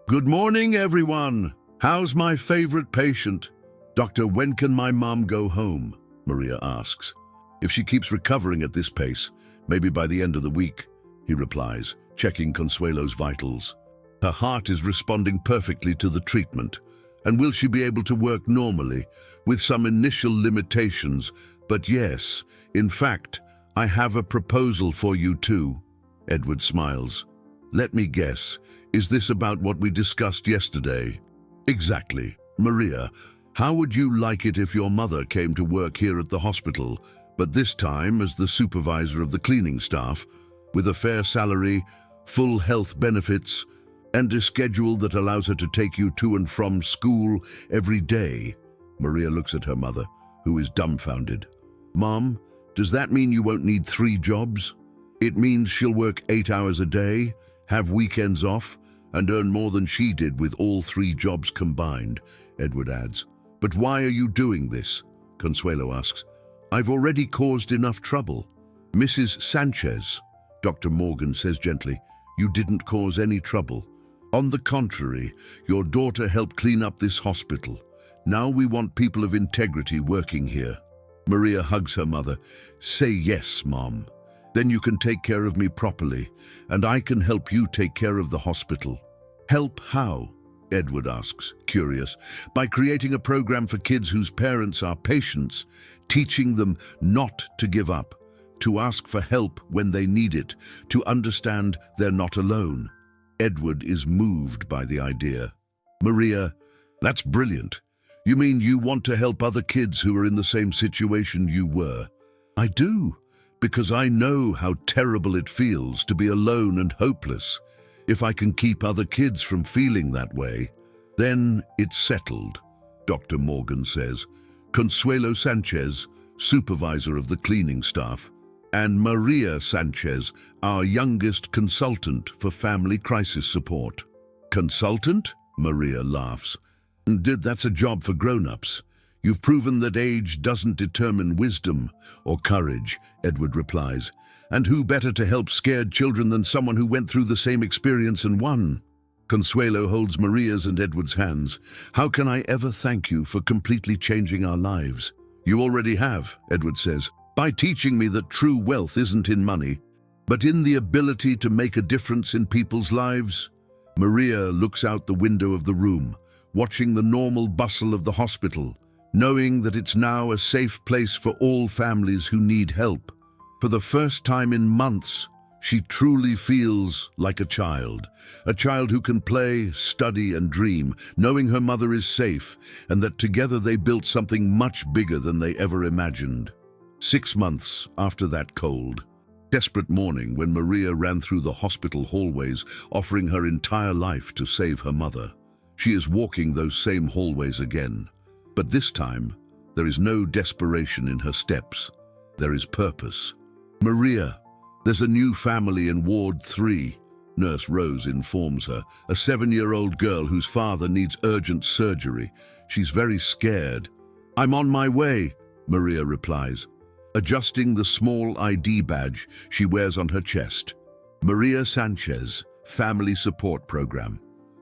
Good morning, everyone. How's my favorite patient? Doctor, when can my mom go home? Maria asks. If she keeps recovering at this pace, maybe by the end of the week, he replies, checking Consuelo's vitals. Her heart is responding perfectly to the treatment. And will she be able to work normally, with some initial limitations? But yes, in fact, I have a proposal for you too. Edward smiles. Let me guess, is this about what we discussed yesterday? Exactly. Maria, how would you like it if your mother came to work here at the hospital, but this time as the supervisor of the cleaning staff, with a fair salary, full health benefits, and a schedule that allows her to take you to and from school every day? Maria looks at her mother, who is dumbfounded. Mom, does that mean you won't need 3 jobs? It means she'll work 8 hours a day, have weekends off, and earn more than she did with all 3 jobs combined, Edward adds. But why are you doing this? Consuelo asks. I've already caused enough trouble. Mrs. Sanchez, Dr. Morgan says gently, you didn't cause any trouble. On the contrary, your daughter helped clean up this hospital. Now we want people of integrity working here. Maria hugs her mother. Say yes, Mom. Then you can take care of me properly, and I can help you take care of the hospital. Help how? Edward asks, curious. By creating a program for kids whose parents are patients, teaching them not to give up, to ask for help when they need it, to understand they're not alone. Edward is moved by the idea. Maria, that's brilliant. You mean you want to help other kids who are in the same situation you were? I do, because I know how terrible it feels to be alone and hopeless. If I can keep other kids from feeling that way, then it's settled, Dr. Morgan says. Consuelo Sanchez, supervisor of the cleaning staff, and Maria Sanchez, our youngest consultant for family crisis support. Consultant? Maria laughs. That's a job for grown-ups. You've proven that age doesn't determine wisdom or courage, Edward replies. And who better to help scared children than someone who went through the same experience and won? Consuelo holds Maria's and Edward's hands. How can I ever thank you for completely changing our lives? You already have, Edward says, by teaching me that true wealth isn't in money, but in the ability to make a difference in people's lives. Maria looks out the window of the room, watching the normal bustle of the hospital, knowing that it's now a safe place for all families who need help. For the first time in months, she truly feels like a child who can play, study, and dream, knowing her mother is safe and that together they built something much bigger than they ever imagined. 6 months after that cold, desperate morning when Maria ran through the hospital hallways, offering her entire life to save her mother, she is walking those same hallways again. But this time, there is no desperation in her steps. There is purpose. Maria, there's a new family in Ward 3, Nurse Rose informs her, a 7-year-old girl whose father needs urgent surgery. She's very scared. I'm on my way, Maria replies, adjusting the small ID badge she wears on her chest. Maria Sanchez, Family Support Program.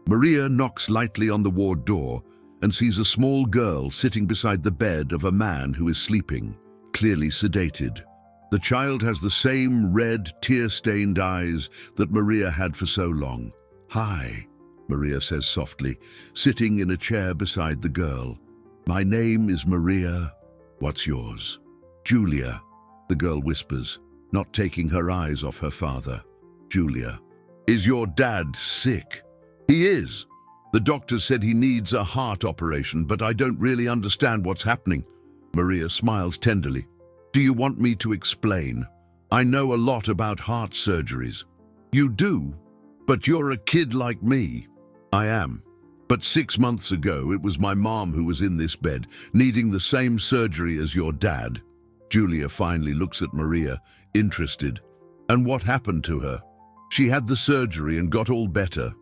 Maria knocks lightly on the ward door and sees a small girl sitting beside the bed of a man who is sleeping, clearly sedated. The child has the same red, tear-stained eyes that Maria had for so long. Hi, Maria says softly, sitting in a chair beside the girl. My name is Maria. What's yours? Julia, the girl whispers, not taking her eyes off her father. Julia, is your dad sick? He is. The doctor said he needs a heart operation, but I don't really understand what's happening. Maria smiles tenderly. Do you want me to explain? I know a lot about heart surgeries. You do? But you're a kid like me. I am. But 6 months ago, it was my mom who was in this bed, needing the same surgery as your dad. Julia finally looks at Maria, interested. And what happened to her? She had the surgery and got all better.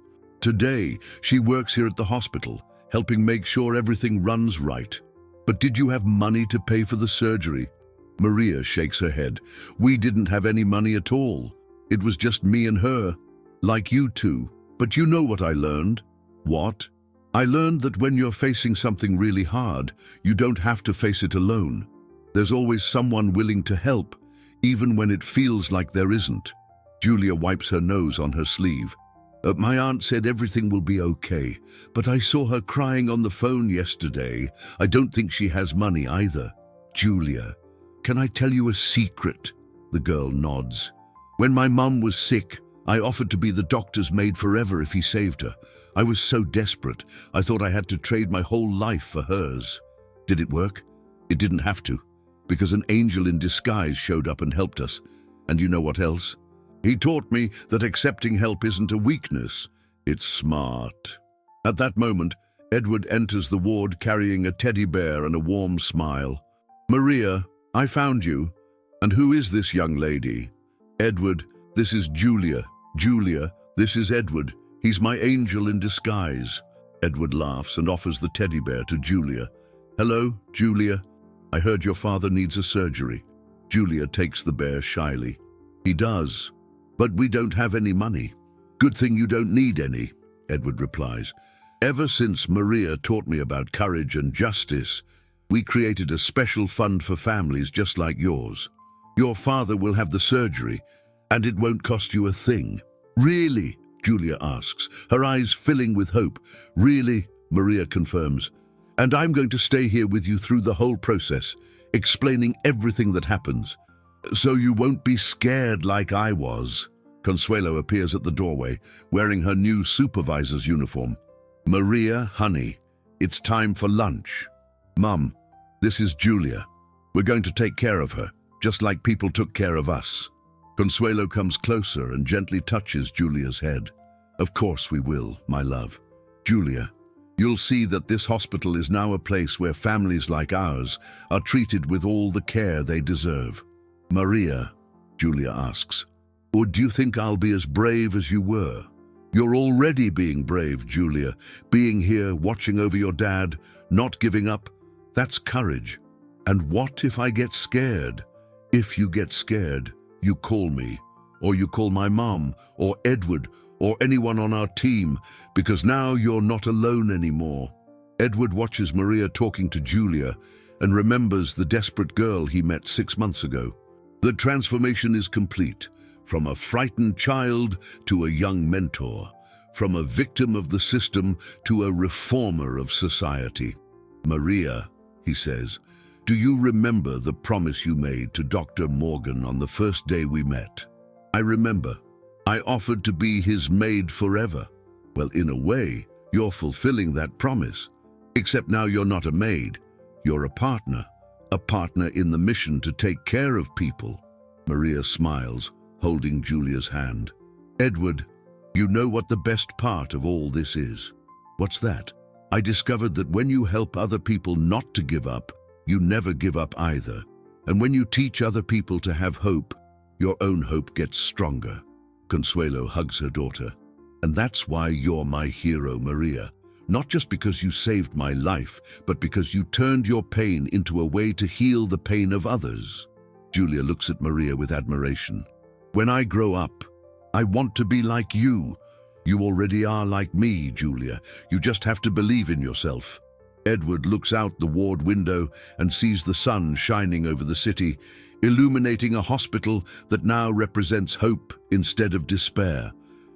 Today, she works here at the hospital, helping make sure everything runs right. But did you have money to pay for the surgery? Maria shakes her head. We didn't have any money at all. It was just me and her, like you two. But you know what I learned? What? I learned that when you're facing something really hard, you don't have to face it alone. There's always someone willing to help, even when it feels like there isn't. Julia wipes her nose on her sleeve. My aunt said everything will be okay, but I saw her crying on the phone yesterday. I don't think she has money either. Julia, can I tell you a secret? The girl nods. When my mum was sick, I offered to be the doctor's maid forever if he saved her. I was so desperate, I thought I had to trade my whole life for hers. Did it work? It didn't have to, because an angel in disguise showed up and helped us. And you know what else? He taught me that accepting help isn't a weakness, it's smart. At that moment, Edward enters the ward carrying a teddy bear and a warm smile. Maria, I found you. And who is this young lady? Edward, this is Julia. Julia, this is Edward. He's my angel in disguise. Edward laughs and offers the teddy bear to Julia. Hello, Julia. I heard your father needs a surgery. Julia takes the bear shyly. He does, but we don't have any money. Good thing you don't need any, Edward replies. Ever since Maria taught me about courage and justice, we created a special fund for families just like yours. Your father will have the surgery, and it won't cost you a thing. Really? Julia asks, her eyes filling with hope. Really? Maria confirms. And I'm going to stay here with you through the whole process, explaining everything that happens. So you won't be scared like I was. Consuelo appears at the doorway, wearing her new supervisor's uniform. Maria, honey, it's time for lunch. Mum, this is Julia. We're going to take care of her, just like people took care of us. Consuelo comes closer and gently touches Julia's head. Of course we will, my love. Julia, you'll see that this hospital is now a place where families like ours are treated with all the care they deserve. Maria, Julia asks, or do you think I'll be as brave as you were? You're already being brave, Julia. Being here, watching over your dad, not giving up, that's courage. And what if I get scared? If you get scared, you call me, or you call my mom, or Edward, or anyone on our team, because now you're not alone anymore. Edward watches Maria talking to Julia and remembers the desperate girl he met 6 months ago. The transformation is complete, from a frightened child to a young mentor, from a victim of the system to a reformer of society. Maria, he says, do you remember the promise you made to Dr. Morgan on the first day we met? I remember. I offered to be his maid forever. Well, in a way, you're fulfilling that promise. Except now you're not a maid. You're a partner in the mission to take care of people. Maria smiles, holding Julia's hand. Edward, you know what the best part of all this is? What's that? I discovered that when you help other people not to give up, you never give up either. And when you teach other people to have hope, your own hope gets stronger. Consuelo hugs her daughter. And that's why you're my hero, Maria. Not just because you saved my life, but because you turned your pain into a way to heal the pain of others. Julia looks at Maria with admiration. When I grow up, I want to be like you. You already are like me, Julia. You just have to believe in yourself. Edward looks out the ward window and sees the sun shining over the city, illuminating a hospital that now represents hope instead of despair.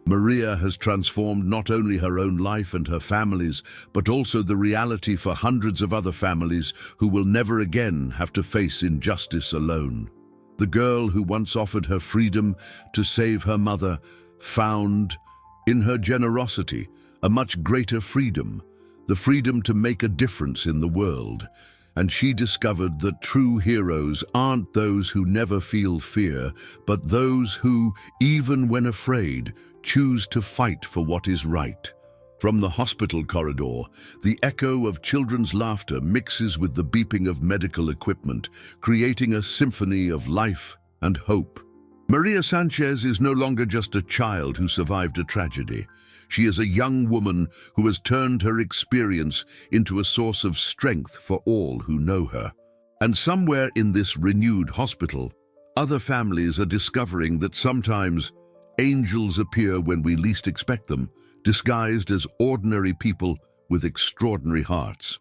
Maria has transformed not only her own life and her family's, but also the reality for hundreds of other families who will never again have to face injustice alone. The girl who once offered her freedom to save her mother found, in her generosity, a much greater freedom, the freedom to make a difference in the world. And she discovered that true heroes aren't those who never feel fear, but those who, even when afraid, choose to fight for what is right. From the hospital corridor, the echo of children's laughter mixes with the beeping of medical equipment, creating a symphony of life and hope. Maria Sanchez is no longer just a child who survived a tragedy. She is a young woman who has turned her experience into a source of strength for all who know her. And somewhere in this renewed hospital, other families are discovering that sometimes angels appear when we least expect them, disguised as ordinary people with extraordinary hearts.